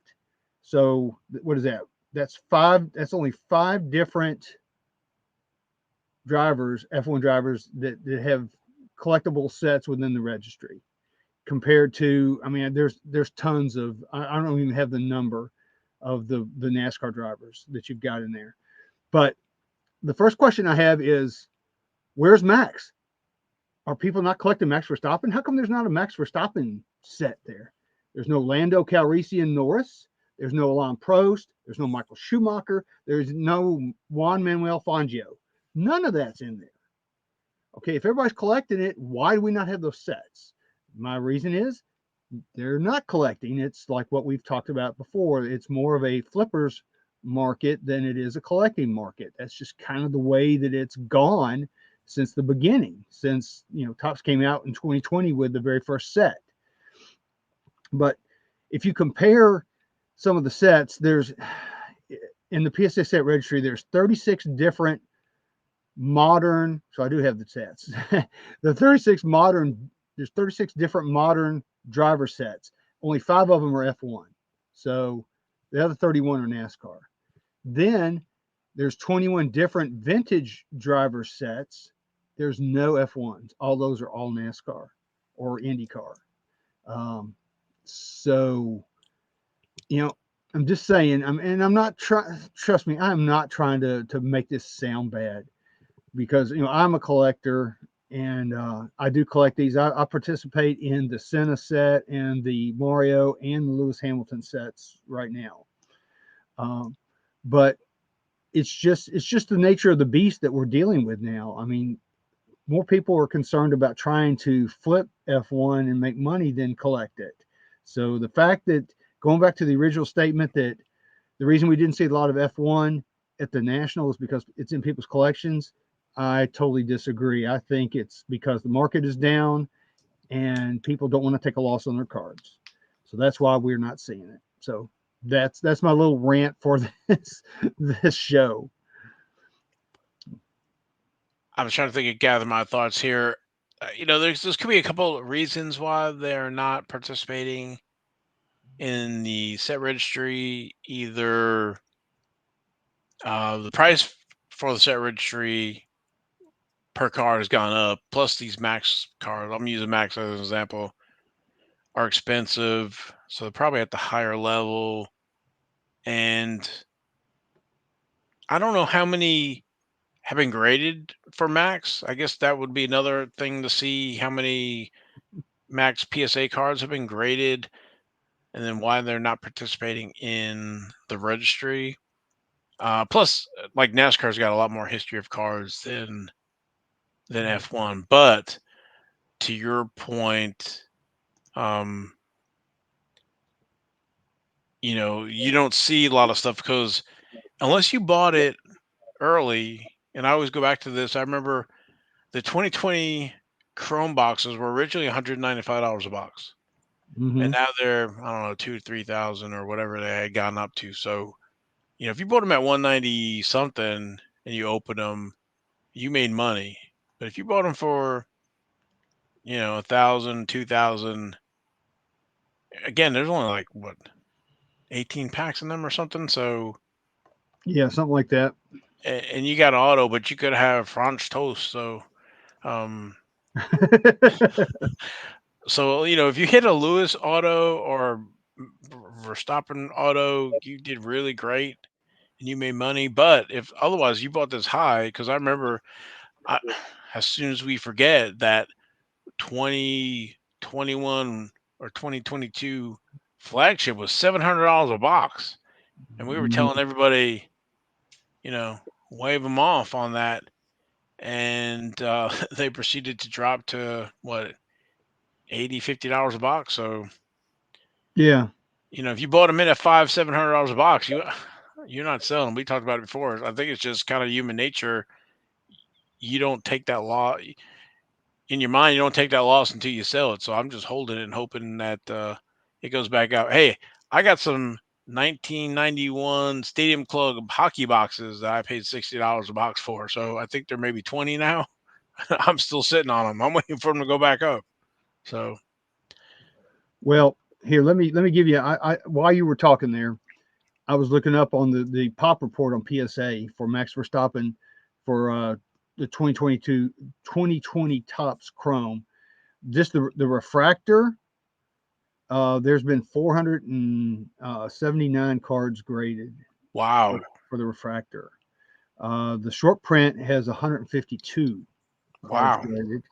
[SPEAKER 2] So what is that? That's 5. That's only 5 different drivers, F1 drivers that have collectible sets within the registry. Compared to, I mean, there's tons of. I don't even have the number of the NASCAR drivers that you've got in there. But the first question I have is, where's Max? Are people not collecting Max Verstappen? How come there's not a Max Verstappen set there? There's no Lando Calrissian Norris. There's no Alain Prost. There's no Michael Schumacher. There's no Juan Manuel Fangio. None of that's in there. Okay, if everybody's collecting it, why do we not have those sets? My reason is they're not collecting. It's like what we've talked about before. It's more of a flippers market than it is a collecting market. That's just kind of the way that it's gone since the beginning, since Topps came out in 2020 with the very first set. But if you compare some of the sets, there's in the PSA set registry, there's 36 different modern. So I do have the sets. There's 36 different modern driver sets. Only 5 of them are F1. So the other 31 are NASCAR. Then there's 21 different vintage driver sets. There's no F1s. All those are all NASCAR or IndyCar. So, I'm just saying, I'm not trying, trust me, I'm not trying to make this sound bad, because, I'm a collector, and I do collect these. I participate in the Senna set and the Mario and the Lewis Hamilton sets right now. But it's just the nature of the beast that we're dealing with now. I mean, more people are concerned about trying to flip F1 and make money than collect it. So the fact that, going back to the original statement, that The reason we didn't see a lot of F1 at the National is because it's in people's collections. I totally disagree. I think it's because the market is down and people don't want to take a loss on their cards. So that's why we're not seeing it. So that's my little rant for this show.
[SPEAKER 1] I was trying to think and gather my thoughts here. There's could be a couple of reasons why they're not participating in the set registry. Either the price for the set registry per card has gone up, plus these max cards, I'm using max as an example, are expensive, so they're probably at the higher level. And I don't know how many have been graded for max. I guess that would be another thing to see how many max PSA cards have been graded and then why they're not participating in the registry. Plus, like NASCAR's got a lot more history of cars than F1. But to your point, um, you don't see a lot of stuff because unless you bought it early, and I always go back to this. I remember the 2020 Chrome boxes were originally $195 a box, and
[SPEAKER 2] Mm-hmm.
[SPEAKER 1] now they're I don't know 2,000 to 3,000 or whatever they had gone up to. So if you bought them at 190 something and you open them, you made money. But if you bought them for 1,000, 2,000, again, there's only like what 18 packs in them or something. So
[SPEAKER 2] Yeah, something like that.
[SPEAKER 1] and you got auto, but you could have French toast. So um, if you hit a Lewis auto or Verstappen auto, you did really great and you made money. But if otherwise you bought this high, because I remember I, as soon as we forget that 2021 or 2022 flagship was $700 a box, and we were
[SPEAKER 2] Mhm.
[SPEAKER 1] telling everybody, you know, wave them off on that, and they proceeded to drop to what 80, $50 a box. So
[SPEAKER 2] Yeah.
[SPEAKER 1] if you bought them in at $700 a box, you're not selling. We talked about it before. I think it's just kind of human nature. You don't take that loss in your mind. You don't take that loss until you sell it. So I'm just holding it and hoping that it goes back out. Hey, I got some 1991 Stadium Club hockey boxes that I paid $60 a box for. So I think they're maybe 20 now. I'm still sitting on them. I'm waiting for them to go back up. So
[SPEAKER 2] Well, here let me give you. I while you were talking there, I was looking up on the pop report on PSA for Max Verstappen for the 2020 Tops Chrome. Just the refractor. There's been 479 cards graded
[SPEAKER 1] wow,
[SPEAKER 2] for the refractor. The short print has 152 cards
[SPEAKER 1] wow.
[SPEAKER 2] graded.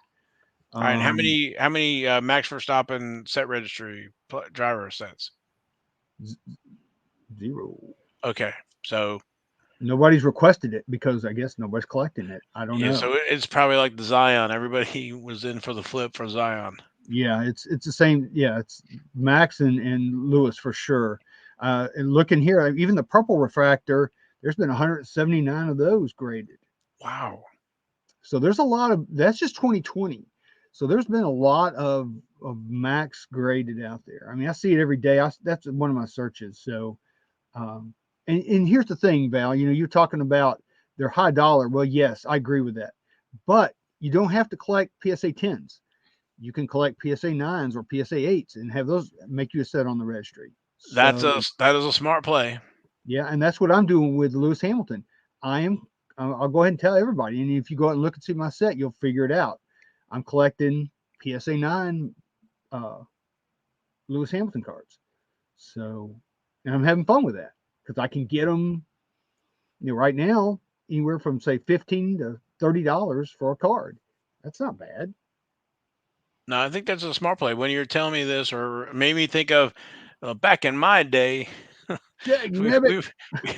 [SPEAKER 1] All right, and how
[SPEAKER 2] Um,
[SPEAKER 1] many Max Verstappen set registry driver sets?
[SPEAKER 2] Zero.
[SPEAKER 1] Okay, so
[SPEAKER 2] Nobody's requested it because I guess nobody's collecting it. I don't
[SPEAKER 1] yeah,
[SPEAKER 2] know.
[SPEAKER 1] so it's probably like the Zion. Everybody was in for the flip for Zion.
[SPEAKER 2] Yeah, it's the same. Yeah, it's Max and Lewis for sure. And looking here, even the purple refractor, there's been 179 of those graded.
[SPEAKER 1] Wow.
[SPEAKER 2] So there's a lot of that's just 2020. So there's been a lot of Max graded out there. I mean, I see it every day. That's one of my searches. So um, and here's the thing, Val. You're talking about they're high dollar. Well, yes, I agree with that. But you don't have to collect PSA 10s. You can collect PSA 9s or PSA 8s and have those make you a set on the registry. So
[SPEAKER 1] That is a smart play.
[SPEAKER 2] yeah, and that's what I'm doing with Lewis Hamilton. I am. I'll go ahead and tell everybody. And if you go out and look and see my set, you'll figure it out. I'm collecting PSA 9 uh, Lewis Hamilton cards. So, and I'm having fun with that because I can get them. Right now, anywhere from say $15 to $30 for a card. That's not bad.
[SPEAKER 1] No, I think that's a smart play. When you're telling me this, or made me think of back in my day,
[SPEAKER 2] Dag
[SPEAKER 1] we,
[SPEAKER 2] nabbit.
[SPEAKER 1] we've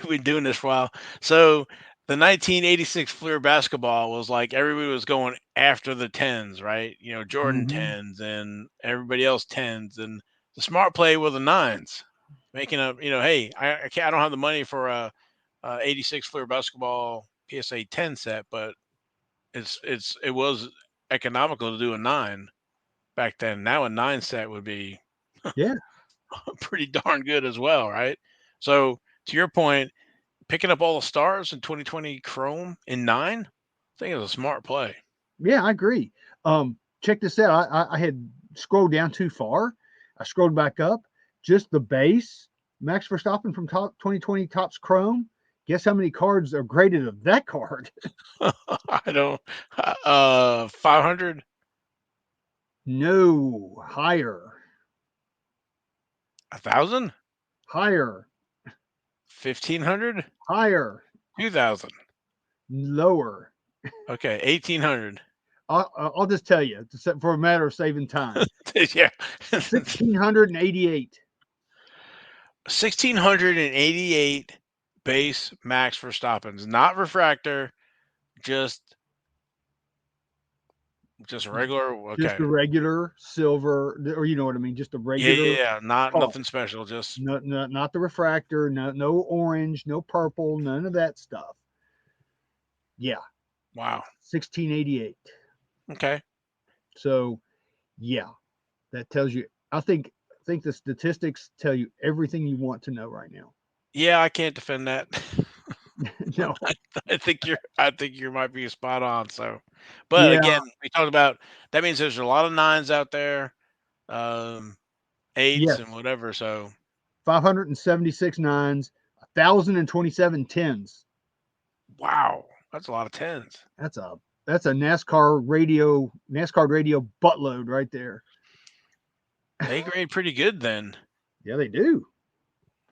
[SPEAKER 1] been doing this for a while. So the 1986 Fleer basketball was like everybody was going after the tens, right? Jordan
[SPEAKER 2] Mm-hmm.
[SPEAKER 1] tens and everybody else tens, and the smart play were the nines. making a, hey, I can't, I don't have the money for a 86 Fleer basketball PSA 10 set, but it was economical to do a 9 back then. Now a 9 set would be
[SPEAKER 2] Yeah.
[SPEAKER 1] pretty darn good as well, right? So to your point, picking up all the stars in 2020 Chrome in 9, I think it was a smart play.
[SPEAKER 2] Yeah, I agree. Check this out. I had scrolled down too far. I scrolled back up. Just the base, Max Verstappen from top 2020 Topps Chrome. Guess how many cards are graded of that card?
[SPEAKER 1] I don't 500,
[SPEAKER 2] No, higher,
[SPEAKER 1] 1,000,
[SPEAKER 2] higher,
[SPEAKER 1] 1,500,
[SPEAKER 2] higher,
[SPEAKER 1] 2,000.
[SPEAKER 2] lower.
[SPEAKER 1] Okay, 1,800.
[SPEAKER 2] I'll just tell you for a matter of saving time.
[SPEAKER 1] Yeah.
[SPEAKER 2] 1,688.
[SPEAKER 1] 1,688 base Max Verstappens, not refractor, just regular.
[SPEAKER 2] Just
[SPEAKER 1] Okay.
[SPEAKER 2] a regular silver, or you know what I mean, just a
[SPEAKER 1] Yeah,
[SPEAKER 2] regular
[SPEAKER 1] yeah, yeah. Not
[SPEAKER 2] card.
[SPEAKER 1] nothing special. Just
[SPEAKER 2] Not the refractor, no orange, no purple, none of that stuff. Yeah,
[SPEAKER 1] wow.
[SPEAKER 2] 1688.
[SPEAKER 1] Okay.
[SPEAKER 2] So yeah, that tells you. I think the statistics tell you everything you want to know right now.
[SPEAKER 1] Yeah, I can't defend that.
[SPEAKER 2] No,
[SPEAKER 1] I think you might be spot on. So, but
[SPEAKER 2] yeah,
[SPEAKER 1] again, we talked about that means there's a lot of 9s out there, um, 8s
[SPEAKER 2] yes,
[SPEAKER 1] and whatever. So
[SPEAKER 2] 576 nines, 1,027 tens.
[SPEAKER 1] wow, that's a lot of 10s.
[SPEAKER 2] That's a NASCAR radio buttload right there.
[SPEAKER 1] They grade pretty good then.
[SPEAKER 2] Yeah, they do.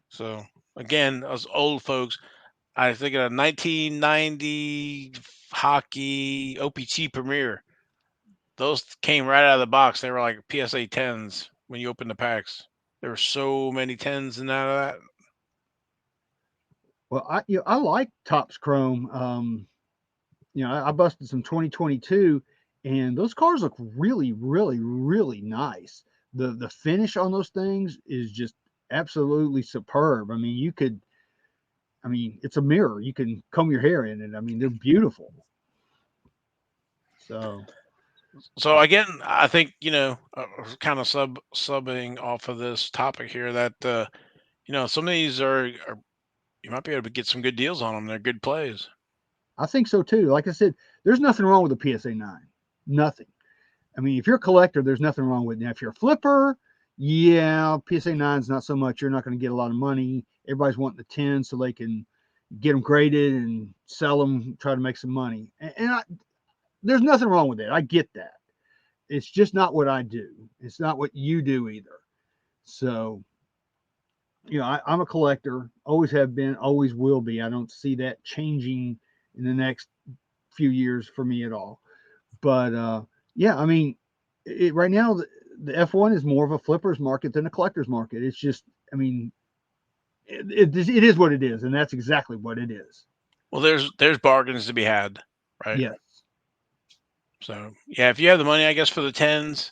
[SPEAKER 1] So again, us old folks, I was thinking of 1990 hockey OPC Premier. Those came right out of the box. They were like PSA 10s when you open the packs. There were so many 10s and out of that.
[SPEAKER 2] Well, I like Topps Chrome. I busted some 2022, and those cars look really, really, really nice. The finish on those things is just absolutely superb. I mean, it's a mirror. You can comb your hair in it. I mean, they're beautiful. So
[SPEAKER 1] So again, I think kind of subbing off of this topic here that some of these are you might be able to get some good deals on them. They're good plays.
[SPEAKER 2] I think so too. Like I said, there's nothing wrong with a PSA 9. Nothing. I mean, if you're a collector, there's nothing wrong with it. Now, if you're a flipper, yeah, PSA 9's not so much. You're not going to get a lot of money. Everybody's wanting the 10 so they can get them graded and sell them, try to make some money. There's nothing wrong with it. I get that. It's just not what I do. It's not what you do either. So, I'm a collector, always have been, always will be. I don't see that changing in the next few years for me at all. But yeah, I mean, right now the F1 is more of a flippers market than a collector's market. It's just, I mean, it is what it is, and that's exactly what it is.
[SPEAKER 1] Well, there's bargains to be had, right?
[SPEAKER 2] Yes.
[SPEAKER 1] So yeah, if you have the money, I guess for the 10s,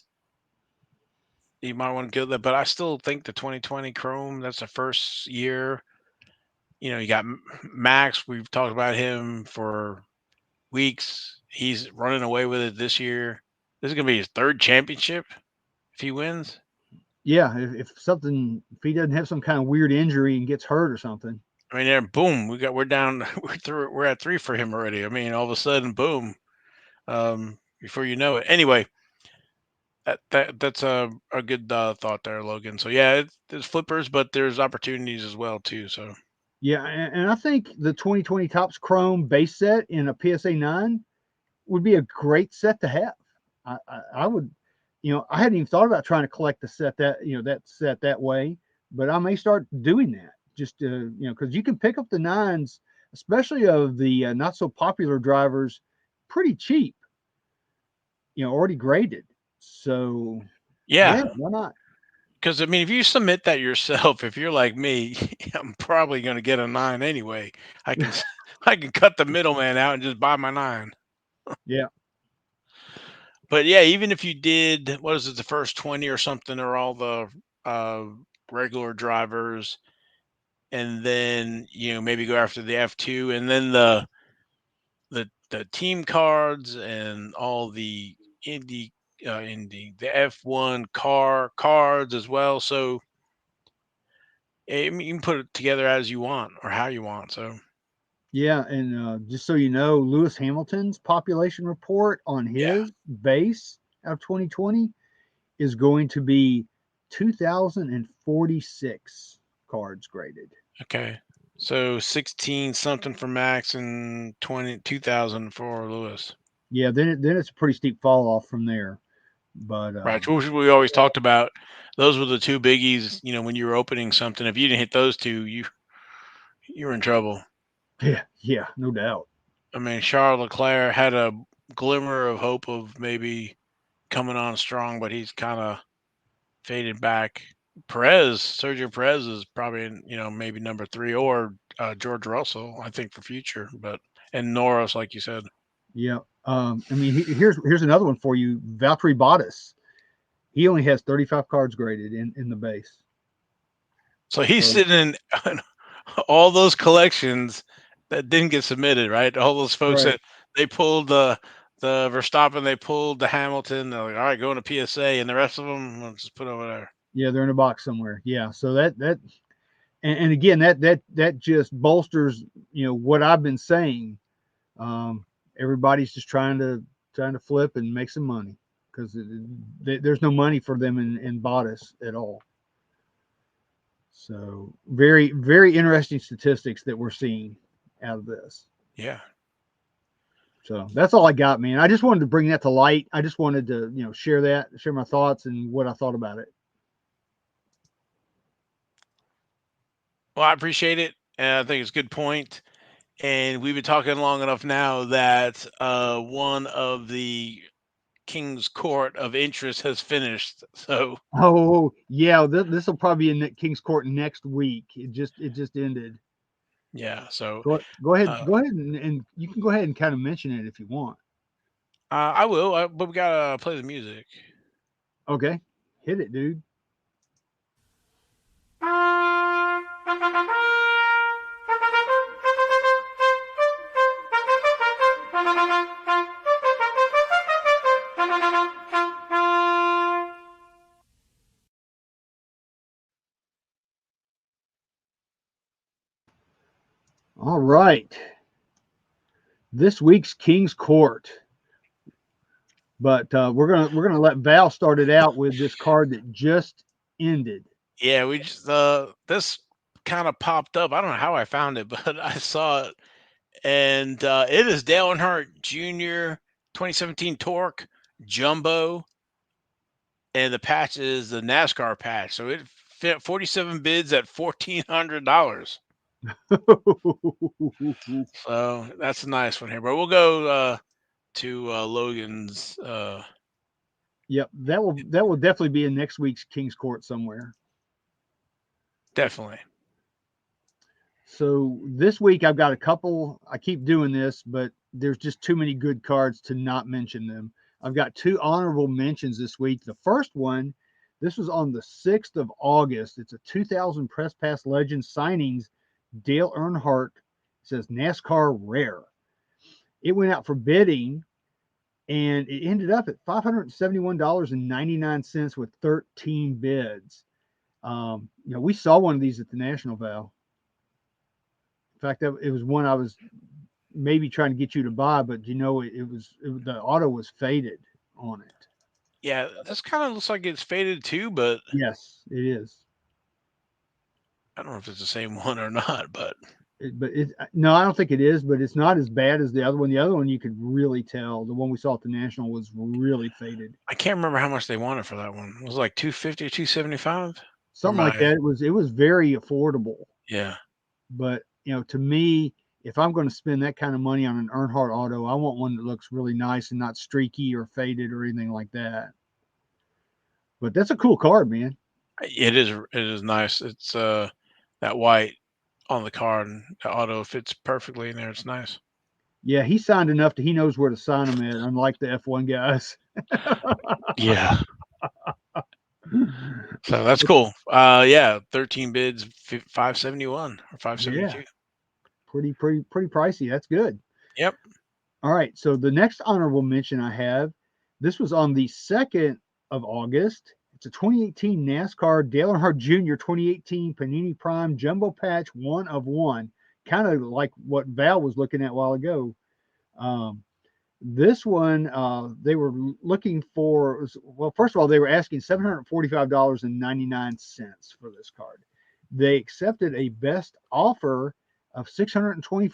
[SPEAKER 1] you might want to go there. But I still think the 2020 Chrome, that's the first year. You got Max. We've talked about him for weeks. He's running away with it this year. This is gonna be his 3rd championship if he wins.
[SPEAKER 2] Yeah, if he doesn't have some kind of weird injury and gets hurt or something.
[SPEAKER 1] I mean, there, boom, we're down. We're at 3 for him already. I mean, all of a sudden, boom, before you know it. Anyway, that's a good thought there, Logan. So yeah, there's flippers, but there's opportunities as well too. So
[SPEAKER 2] Yeah, and I think the 2020 Topps Chrome base set in a PSA 9 would be a great set to have. I would, I hadn't even thought about trying to collect the set that set that way, but I may start doing that just because you can pick up the 9s, especially of the not so popular drivers, pretty cheap, already graded. So
[SPEAKER 1] yeah,
[SPEAKER 2] yeah, why not?
[SPEAKER 1] because I mean, if you submit that yourself, if you're like me, I'm probably going to get a 9 anyway. I can I can cut the middleman out and just buy my 9.
[SPEAKER 2] Yeah,
[SPEAKER 1] But yeah, even if you did, what is it, the first 20 or something, or all the uh, regular drivers, and then maybe go after the F2, and then the team cards and all the Indy the F1 cards as well. So you can put it together as you want or how you want. So
[SPEAKER 2] Yeah, and just so you know, Lewis Hamilton's population report on
[SPEAKER 1] yeah,
[SPEAKER 2] his base of 2020 is going to be 2,046 cards graded.
[SPEAKER 1] okay. So 16 something for Max and 2,000 for Lewis.
[SPEAKER 2] Yeah, then it's a pretty steep fall off from there. But
[SPEAKER 1] Right, which we always talked about. Those were the two biggies. When you were opening something, if you didn't hit those two, you were in trouble.
[SPEAKER 2] yeah, no doubt.
[SPEAKER 1] I mean, Charles Leclerc had a glimmer of hope of maybe coming on strong, but he's kind of faded back. Sergio Perez is probably maybe number 3, or George Russell, I think, for future. And Norris, like you said.
[SPEAKER 2] Yeah. I mean, here's another one for you. Valtteri Bottas. He only has 35 cards graded in the base.
[SPEAKER 1] So he's sitting in all those collections that didn't get submitted, right? All those folks
[SPEAKER 2] Right.
[SPEAKER 1] that they pulled the Verstappen, they pulled the Hamilton. They're like, all right, go into PSA, and the rest of them, we'll just put over there.
[SPEAKER 2] Yeah, they're in a box somewhere. Yeah. So and again, that just bolsters what I've been saying. Everybody's just trying to flip and make some money because there's no money for them in Bottas at all. So very, very interesting statistics that we're seeing out of this.
[SPEAKER 1] Yeah.
[SPEAKER 2] So that's all I got, man. I just wanted to bring that to light. I just wanted to, share my thoughts and what I thought about it.
[SPEAKER 1] Well, I appreciate it, and I think it's a good point. And we've been talking long enough now that one of the King's Court of Interest has finished. So
[SPEAKER 2] Oh yeah, this will probably be in King's Court next week. It just ended.
[SPEAKER 1] yeah, so
[SPEAKER 2] Go ahead, and you can go ahead and kind of mention it if you want.
[SPEAKER 1] I will, but we gotta play the music.
[SPEAKER 2] Okay, hit it, dude. All right. This week's King's Court. But we're gonna let Val start it out with this card that just ended.
[SPEAKER 1] Yeah, we just this kind of popped up. I don't know how I found it, but I saw it, and it is Dale Earnhardt Jr. 2017 Torque Jumbo, and the patch is the NASCAR patch. So it fit 47 bids at $1,400. So that's a nice one here. But we'll go to Logan's.
[SPEAKER 2] Yep, that will definitely be in next week's King's Court somewhere.
[SPEAKER 1] Definitely.
[SPEAKER 2] So this week I've got a couple. I keep doing this, but there's just too many good cards to not mention them. I've got 2 honorable mentions this week. The first one, this was on the 6th of August. It's a 2000 Press Pass Legends signings. Dale Earnhardt. It says NASCAR Rare. It went out for bidding, and it ended up at $571.99 with 13 bids. We saw one of these at the National, Val. In fact, it was one I was maybe trying to get you to buy, but the auto was faded on it.
[SPEAKER 1] Yeah, this kind of looks like it's faded too, but
[SPEAKER 2] Yes, it is.
[SPEAKER 1] I don't know if it's the same one or not, but
[SPEAKER 2] no, I don't think it is, but it's not as bad as the other one. The other one you could really tell. The one we saw at the National was really faded.
[SPEAKER 1] I can't remember how much they wanted for that one. It was like 250 or 275.
[SPEAKER 2] Something like that. It was very affordable.
[SPEAKER 1] Yeah.
[SPEAKER 2] But to me, if I'm going to spend that kind of money on an Earnhardt auto, I want one that looks really nice and not streaky or faded or anything like that. But that's a cool card, man.
[SPEAKER 1] It is. It is nice. It's that white on the card, and the auto fits perfectly in there. It's nice.
[SPEAKER 2] Yeah, he signed enough that he knows where to sign them at, unlike the F1 guys.
[SPEAKER 1] Yeah. So that's cool. Yeah, 13 bids, 571 or
[SPEAKER 2] Yeah,
[SPEAKER 1] 572.
[SPEAKER 2] pretty pricey. That's good.
[SPEAKER 1] Yep.
[SPEAKER 2] All right. So the next honorable mention I have, this was on the 2nd of August. It's a 2018 NASCAR Dale Earnhardt Jr. 2018 Panini Prime Jumbo Patch 1 of 1, kind of like what Val was looking at a while ago. Um, this one, they were looking for, well, first of all, they were asking $745.99 for this card. They accepted a best offer of $625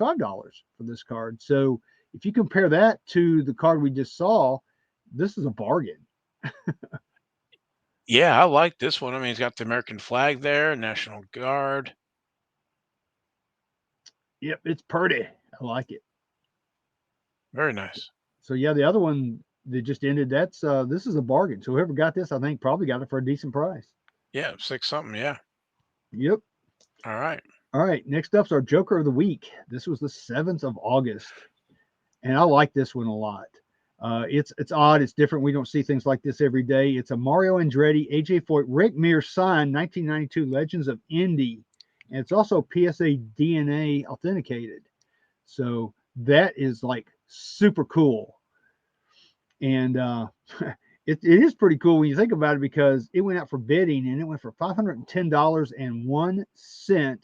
[SPEAKER 2] for this card. So if you compare that to the card we just saw, this is a bargain.
[SPEAKER 1] Yeah, I like this one. I mean, it's got the American flag there, National Guard.
[SPEAKER 2] Yep, it's pretty. I like it.
[SPEAKER 1] Very nice.
[SPEAKER 2] So yeah, the other one that just ended, that's this is a bargain. So whoever got this, I think probably got it for a decent price.
[SPEAKER 1] Yeah, 6 something. Yeah.
[SPEAKER 2] Yep.
[SPEAKER 1] All right.
[SPEAKER 2] All right, next up's our Joker of the Week. This was the 7th of August, and I like this one a lot. It's odd, it's different. We don't see things like this every day. It's a Mario Andretti, AJ Foyt, Rick Mears signed 1992 Legends of Indy, and it's also PSA DNA authenticated. So that is like super cool, and it is pretty cool when you think about it because it went out for bidding and it went for $510.01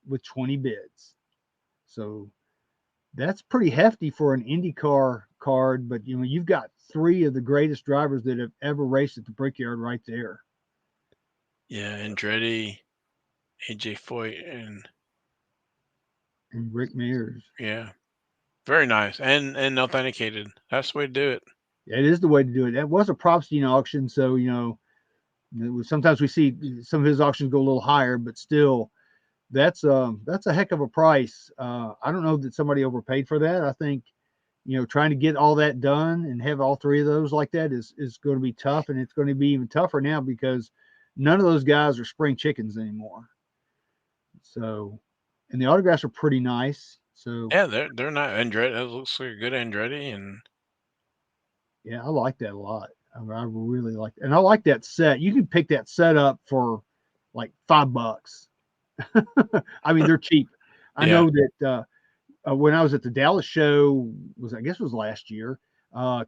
[SPEAKER 2] with 20 bids. So that's pretty hefty for an IndyCar card, but you know, you've got 3 of the greatest drivers that have ever raced at the Brickyard right there.
[SPEAKER 1] Yeah, Andretti, AJ Foyt,
[SPEAKER 2] And Rick Mears.
[SPEAKER 1] yeah, very nice and authenticated. That's the way to do it.
[SPEAKER 2] It is the way to do it. That was a Propstein auction, so you know, sometimes we see some of his auctions go a little higher, but still, that's a heck of a price. I don't know that somebody overpaid for that. I think trying to get all that done and have all 3 of those like that is going to be tough, and it's going to be even tougher now because none of those guys are spring chickens anymore. So, and the autographs are pretty nice. So
[SPEAKER 1] Yeah, they're not Andretti. That looks like a good Andretti, and
[SPEAKER 2] yeah, I like that a lot. I really like that. And I like that set. You can pick that set up for like $5. I mean, they're cheap. I
[SPEAKER 1] yeah,
[SPEAKER 2] know that when I was at the Dallas show, I guess it was last year.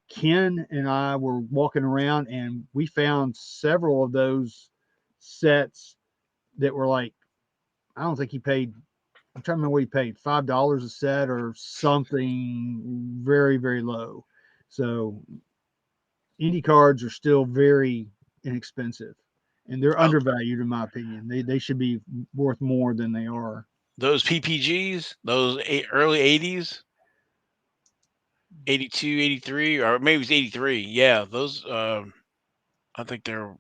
[SPEAKER 2] Ken and I were walking around and we found several of those sets that were like, I don't think he paid. I'm trying to remember what he paid, $5 a set or something very, very low. So Indy cards are still very inexpensive and they're
[SPEAKER 1] oh,
[SPEAKER 2] undervalued in my opinion. They should be worth more than they are.
[SPEAKER 1] those PPGs, those early 80s, 82, 83, or maybe it was 83. Yeah, those. I think they're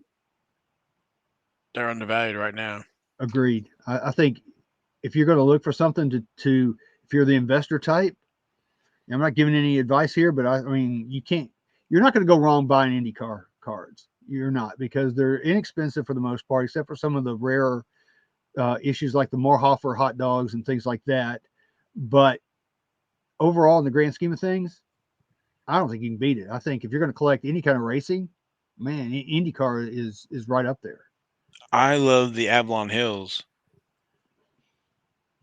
[SPEAKER 1] undervalued right now.
[SPEAKER 2] Agreed. I think if you're going to look for something if you're the investor type, I'm not giving any advice here, but I mean, you're not going to go wrong buying IndyCar cards. You're not, because they're inexpensive for the most part, except for some of the rarer issues like the Moorhofer hot dogs and things like that. But overall, in the grand scheme of things, I don't think you can beat it. I think if you're going to collect any kind of racing, man, IndyCar is right up there.
[SPEAKER 1] I love the Avalon Hills,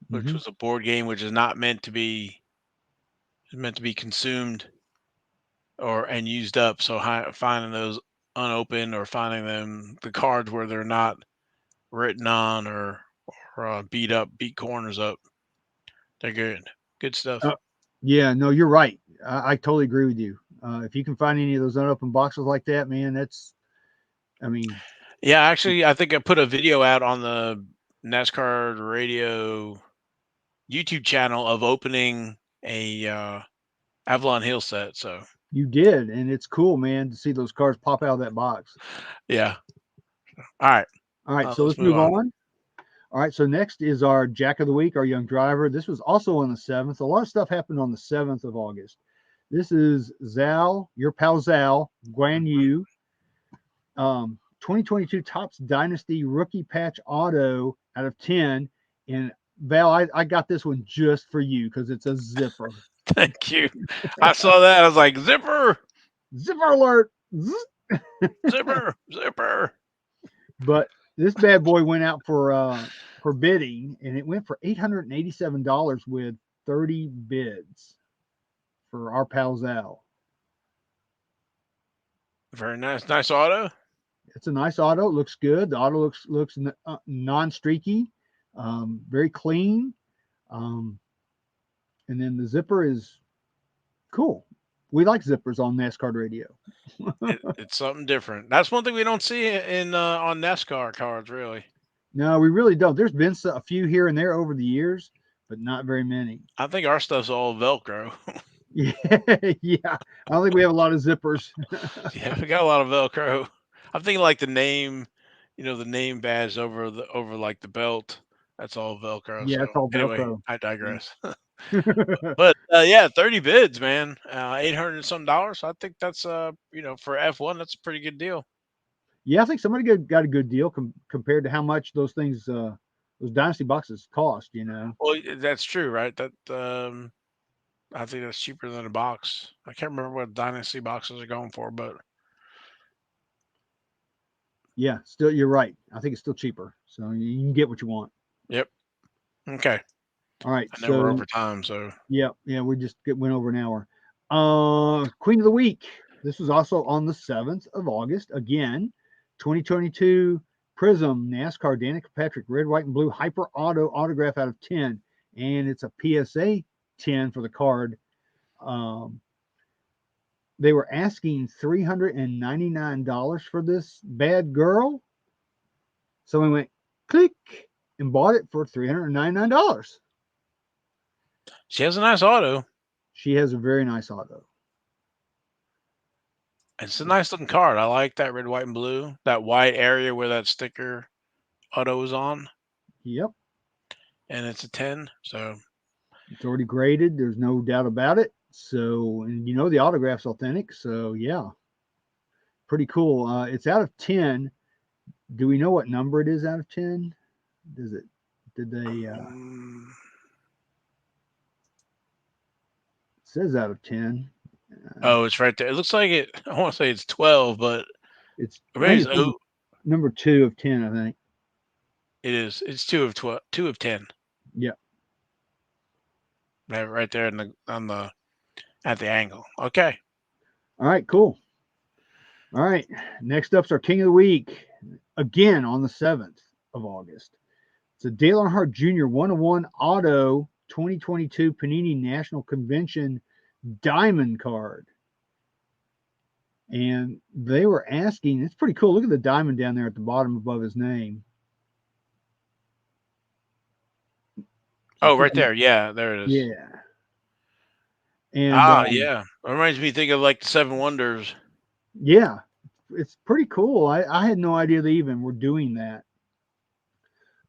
[SPEAKER 1] which
[SPEAKER 2] Mm-hmm.
[SPEAKER 1] was a board game which is not meant to be consumed or and used up. So finding those unopened or finding them the cards where they're not written on or beat corners up. They're good. Good stuff.
[SPEAKER 2] Yeah, no, you're right. I totally agree with you. If you can find any of those unopened boxes like that, man, I mean,
[SPEAKER 1] Yeah, actually, I think I put a video out on the NASCAR Radio YouTube channel of opening a Avalon Hill set. So
[SPEAKER 2] you did, and it's cool, man, to see those cars pop out of that box.
[SPEAKER 1] yeah. All right.
[SPEAKER 2] All right, so
[SPEAKER 1] Let's
[SPEAKER 2] let's
[SPEAKER 1] move
[SPEAKER 2] move
[SPEAKER 1] on.
[SPEAKER 2] on. All right, so next is our Jack of the Week, our young driver. This was also on the 7th. A lot of stuff happened on the 7th of August. This is Zal, your pal Zal, Guan Yu, 2022 Topps Dynasty Rookie Patch Auto out of 10. And Val, I got this one just for you because it's a zipper.
[SPEAKER 1] Thank you. I saw that. I was like, zipper,
[SPEAKER 2] Zipper alert.
[SPEAKER 1] zipper, zipper.
[SPEAKER 2] But this bad boy went out for bidding, and it went for $887 with 30 bids for our pal Zal.
[SPEAKER 1] Very nice. Nice auto.
[SPEAKER 2] It's a nice auto. It looks good. The auto looks non-streaky, very clean. Um, and then the zipper is cool. We like zippers on NASCAR radio.
[SPEAKER 1] It's something different. That's one thing we don't see in on NASCAR cards, really.
[SPEAKER 2] No, we really don't. There's been a few here and there over the years, but not very many.
[SPEAKER 1] I think our stuff's all Velcro.
[SPEAKER 2] Yeah, yeah. I don't think we have a lot of zippers.
[SPEAKER 1] Yeah, we got a lot of Velcro. I'm thinking like the name, the name badge over like the belt. That's all Velcro.
[SPEAKER 2] Yeah,
[SPEAKER 1] So
[SPEAKER 2] it's all
[SPEAKER 1] anyway,
[SPEAKER 2] Velcro.
[SPEAKER 1] I digress.
[SPEAKER 2] Yeah.
[SPEAKER 1] But yeah, 30 bids, man. 800 and some dollars. I think that's for F1, that's a pretty good deal.
[SPEAKER 2] Yeah, I think somebody got a good deal compared to how much those things, those dynasty boxes cost.
[SPEAKER 1] Well, that's true, right? That I think that's cheaper than a box. I can't remember what Dynasty boxes are going for, but
[SPEAKER 2] Yeah, still you're right. I think it's still cheaper, so you can get what you want.
[SPEAKER 1] yep. Okay.
[SPEAKER 2] All right,
[SPEAKER 1] I know we're
[SPEAKER 2] so
[SPEAKER 1] over time, so
[SPEAKER 2] yeah, we just went over an hour. Queen of the Week. This was also on the 7th of August. Again, 2022 Prism NASCAR Danica Patrick Red, White, and Blue Hyper Auto autograph out of 10, and it's a PSA 10 for the card. They were asking $399 for this bad girl, so we went click and bought it for $399.
[SPEAKER 1] she has a nice auto.
[SPEAKER 2] She has a very nice auto.
[SPEAKER 1] It's a nice looking card. I like that red, white, and blue. That white area where that sticker auto is on,
[SPEAKER 2] Yep.
[SPEAKER 1] and it's a 10. So
[SPEAKER 2] It's already graded. There's no doubt about it. So, and the autograph's authentic. So, yeah, pretty cool. It's out of 10. Do we know what number it is out of 10? Did they, it says out of 10.
[SPEAKER 1] oh, it's right there. It looks like it. I want to say it's 12, but
[SPEAKER 2] I think
[SPEAKER 1] maybe
[SPEAKER 2] it's number 2 of 10, I think.
[SPEAKER 1] it is. It's 2 of 12, 2 of 10.
[SPEAKER 2] Yeah.
[SPEAKER 1] Right there at the angle. Okay.
[SPEAKER 2] All right, cool. All right. Next up's our King of the Week. Again on the 7th of August. It's a Dale Earnhardt Jr. 101 Auto 2022 Panini National Convention Diamond card. And they were asking, it's pretty cool. Look at the diamond down there at the bottom above his name.
[SPEAKER 1] Oh, right there. Yeah, there it is.
[SPEAKER 2] Yeah. And
[SPEAKER 1] yeah. It reminds me think of like the Seven Wonders.
[SPEAKER 2] Yeah, it's pretty cool. I had no idea they even were doing that.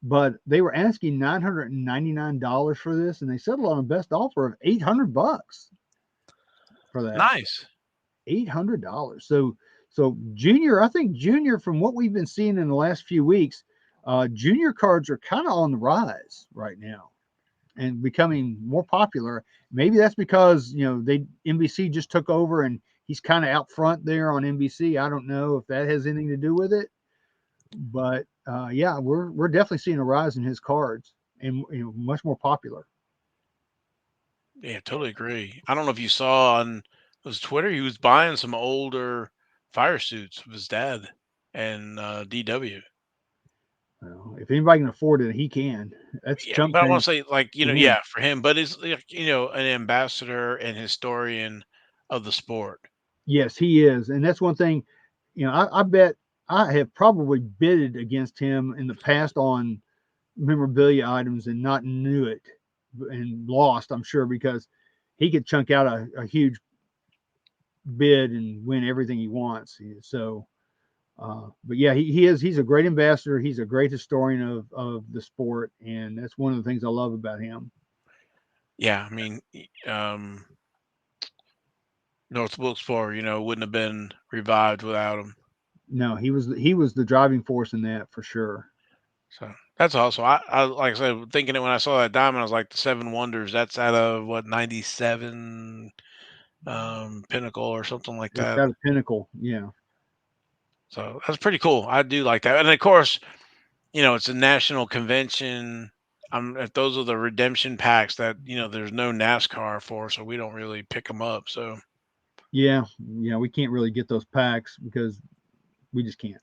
[SPEAKER 2] But they were asking $999 for this, and they settled on a best offer of $800 for that.
[SPEAKER 1] Nice.
[SPEAKER 2] $800. So Junior, I think Junior, from what we've been seeing in the last few weeks, Junior cards are kind of on the rise right now and becoming more popular. Maybe that's because NBC just took over and he's kind of out front there on NBC. I don't know if that has anything to do with it, but yeah, we're definitely seeing a rise in his cards and much more popular.
[SPEAKER 1] Yeah, totally agree. I don't know if you saw on his Twitter, he was buying some older fire suits of his dad and DW.
[SPEAKER 2] Well, if anybody can afford it, he can. That's chump
[SPEAKER 1] But I want
[SPEAKER 2] change.
[SPEAKER 1] to say, like, yeah, for him, but he's like, an ambassador and historian of the sport.
[SPEAKER 2] Yes, he is, and that's one thing. I bet I have probably bidded against him in the past on memorabilia items and not knew it and lost. I'm sure because he could chunk out a huge bid and win everything he wants. So, but yeah, he's a great ambassador. He's a great historian of the sport, and that's one of the things I love about him.
[SPEAKER 1] Yeah, I mean, North Wilkesboro, wouldn't have been revived without him.
[SPEAKER 2] No, he was the driving force in that for sure.
[SPEAKER 1] So that's awesome. I like I said, thinking it when I saw that diamond, I was like the Seven Wonders. That's out of what 97 Pinnacle or something like
[SPEAKER 2] It's
[SPEAKER 1] that.
[SPEAKER 2] got a pinnacle, yeah.
[SPEAKER 1] So that's pretty cool. I do like that. And of course, it's a national convention. If those are the redemption packs that, there's no NASCAR for, so we don't really pick them up. So
[SPEAKER 2] Yeah, we can't really get those packs because we just can't.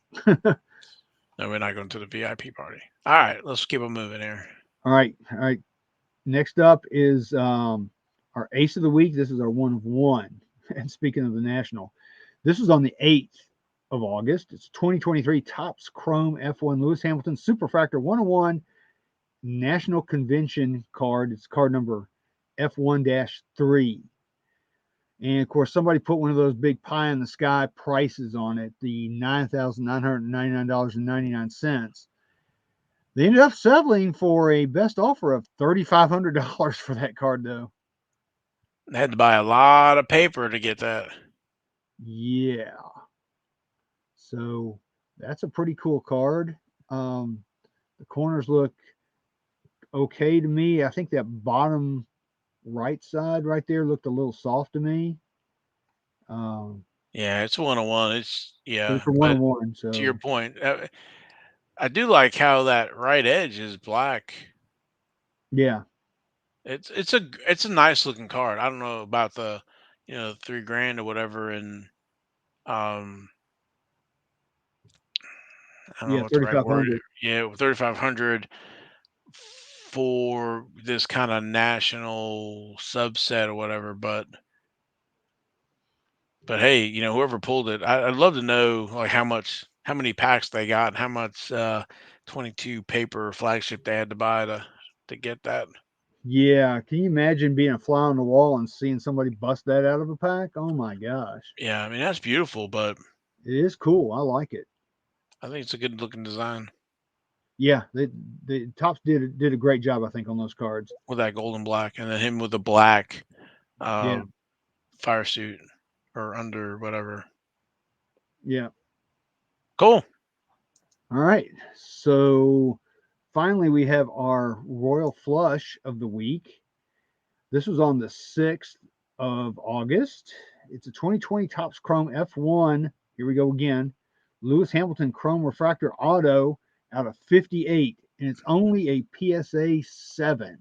[SPEAKER 1] no, we're not going to the VIP party. All right, let's keep it moving here.
[SPEAKER 2] All right, all right. Next up is our ace of the week. This is our one of one. And speaking of the national, this was on the 8th of August. It's 2023 Topps Chrome F1 Lewis Hamilton Superfractor 101 National Convention card. It's card number F1-3. And of course, somebody put one of those big pie in the sky prices on it, the $9,999.99. They ended up settling for a best offer of $3,500 for that card, though.
[SPEAKER 1] I had to buy a lot of paper to get that.
[SPEAKER 2] Yeah. So that's a pretty cool card. The corners look okay to me. I think that bottom right side right there looked a little soft to me.
[SPEAKER 1] Yeah, it's 101.
[SPEAKER 2] But it's a
[SPEAKER 1] but
[SPEAKER 2] 101.
[SPEAKER 1] to your
[SPEAKER 2] So
[SPEAKER 1] point, I do like how that right edge is black.
[SPEAKER 2] yeah.
[SPEAKER 1] It's a nice looking card. I don't know about the $3,000 or whatever, and um I don't know
[SPEAKER 2] Yeah,
[SPEAKER 1] what the right word.
[SPEAKER 2] 3,500.
[SPEAKER 1] Yeah, 3,500 for this kind of national subset or whatever. But hey, whoever pulled it, I'd love to know like how many packs they got, and how much 22 paper flagship they had to buy to get that.
[SPEAKER 2] Yeah. Can you imagine being a fly on the wall and seeing somebody bust that out of a pack? Oh my gosh.
[SPEAKER 1] Yeah, I mean that's beautiful, but
[SPEAKER 2] It is cool. I like it.
[SPEAKER 1] I think it's a good looking design
[SPEAKER 2] Yeah, the Tops did a great job, I think, on those cards.
[SPEAKER 1] with that gold and black, and then him with the black
[SPEAKER 2] Yeah,
[SPEAKER 1] uh, fire suit or under whatever.
[SPEAKER 2] yeah.
[SPEAKER 1] Cool.
[SPEAKER 2] All right. So finally, we have our Royal Flush of the week. This was on the 6th of August. It's a 2020 Topps Chrome F1. Here we go again. Lewis Hamilton Chrome Refractor Auto out of 58, and it's only a PSA 7.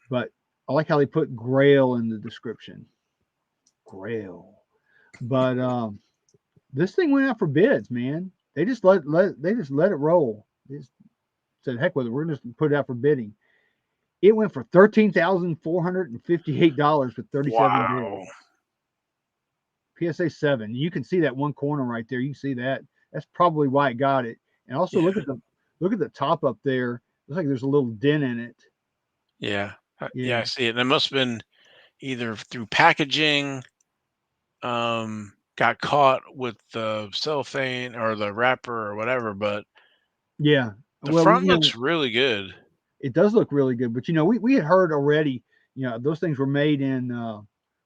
[SPEAKER 2] But I like how they put Grail in the description. Grail. But this thing went out for bids, man. They just let it roll. They just said, heck with it. We're just gonna put it out for bidding. It went for $13,458 for 37
[SPEAKER 1] Wow.
[SPEAKER 2] bids. PSA 7. You can see that one corner right there. You can see that. That's probably why it got it. And also
[SPEAKER 1] Yeah.
[SPEAKER 2] look at the top up there. Looks like there's a little dent in it.
[SPEAKER 1] Yeah. Yeah,
[SPEAKER 2] Yeah.
[SPEAKER 1] I see it. And it must have been either through packaging, got caught with the cellophane or the wrapper or whatever, but
[SPEAKER 2] Yeah.
[SPEAKER 1] the
[SPEAKER 2] Well,
[SPEAKER 1] front looks really good.
[SPEAKER 2] it does look really good. But we had heard already, those things were made in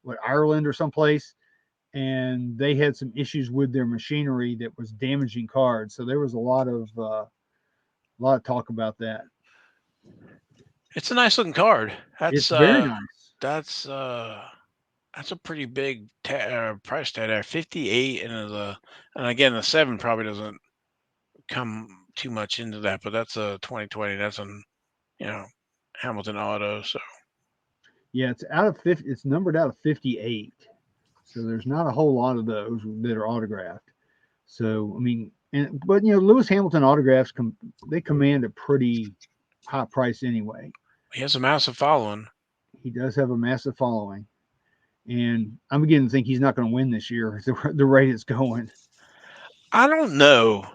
[SPEAKER 2] what, Ireland or someplace, and they had some issues with their machinery that was damaging cards. So there was a lot of talk about that.
[SPEAKER 1] It's a nice looking card.
[SPEAKER 2] It's very nice.
[SPEAKER 1] That's that's a pretty big price tag there. 58, and again the 7 probably doesn't come too much into that, but that's a 2020. That's an you know Hamilton auto. So
[SPEAKER 2] Yeah, it's out of 50. It's numbered out of 58. So there's not a whole lot of those that are autographed. So I mean, but Lewis Hamilton autographs they command a pretty high price anyway.
[SPEAKER 1] he has a massive following.
[SPEAKER 2] He does have a massive following, and I'm beginning to think he's not going to win this year. The rate it's going.
[SPEAKER 1] I don't know.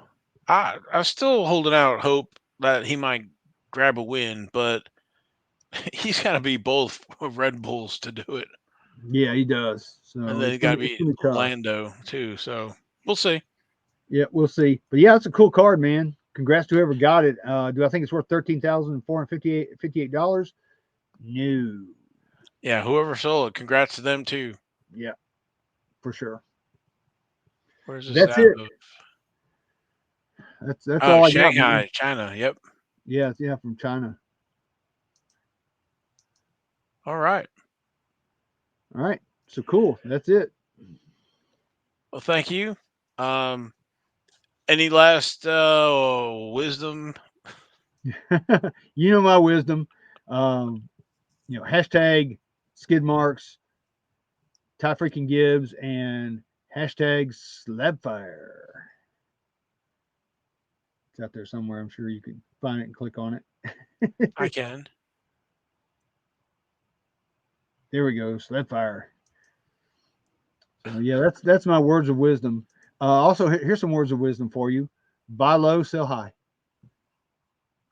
[SPEAKER 1] I'm still holding out hope that he might grab a win, but he's got to be both Red Bulls to do it,
[SPEAKER 2] Yeah, he does.
[SPEAKER 1] and
[SPEAKER 2] So
[SPEAKER 1] then he got to
[SPEAKER 2] it's
[SPEAKER 1] be
[SPEAKER 2] gonna be tough.
[SPEAKER 1] Lando too. So we'll see.
[SPEAKER 2] Yeah, we'll see. But yeah, it's a cool card, man. Congrats to whoever got it. Do I think it's worth $13,458? No.
[SPEAKER 1] Yeah, whoever sold it, congrats to them too.
[SPEAKER 2] Yeah, for sure.
[SPEAKER 1] Where's this
[SPEAKER 2] That's
[SPEAKER 1] out
[SPEAKER 2] it.
[SPEAKER 1] of?
[SPEAKER 2] That's
[SPEAKER 1] Oh,
[SPEAKER 2] all I got, man.
[SPEAKER 1] Shanghai, China. Yep.
[SPEAKER 2] Yeah, from China.
[SPEAKER 1] All right.
[SPEAKER 2] All right. So cool. That's it.
[SPEAKER 1] Well, thank you. Any last wisdom?
[SPEAKER 2] You know my wisdom. Um, hashtag skid marks, Ty freaking Gibbs, and hashtag slabfire. It's out there somewhere. I'm sure you could find it and click on it.
[SPEAKER 1] I can.
[SPEAKER 2] There we go, slabfire. So yeah, that's my words of wisdom. Also, here's some words of wisdom for you: buy low, sell high.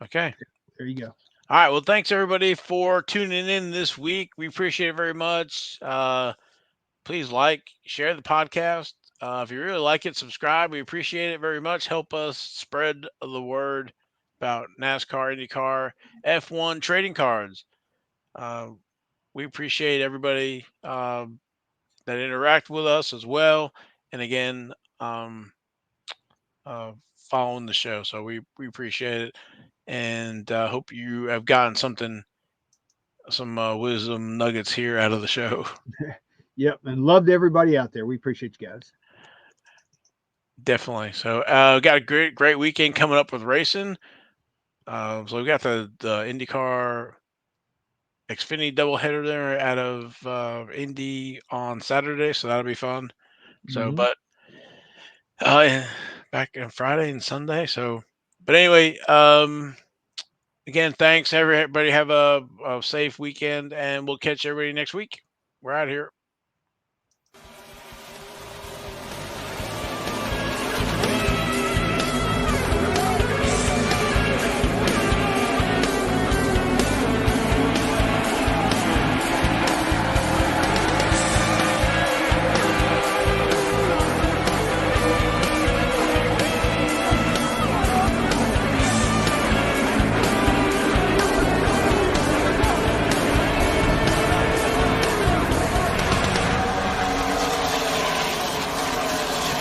[SPEAKER 1] Okay.
[SPEAKER 2] There you go.
[SPEAKER 1] All right. Well, thanks everybody for tuning in this week. We appreciate it very much. Please share the podcast. If you really like it, subscribe. We appreciate it very much. Help us spread the word about NASCAR, IndyCar, F1 trading cards. We appreciate everybody that interact with us as well. And again, uh, following the show. So we appreciate it, and hope you have gotten some wisdom nuggets here out of the show.
[SPEAKER 2] Yep, and love to everybody out there. We appreciate you guys.
[SPEAKER 1] Definitely. So got a great weekend coming up with racing. So we got the IndyCar Xfinity doubleheader there out of Indy on Saturday, so that'll be fun. So,
[SPEAKER 2] Mm-hmm.
[SPEAKER 1] but back on Friday and Sunday. So, but anyway, again, thanks everybody. Have a safe weekend, and we'll catch everybody next week. We're out here.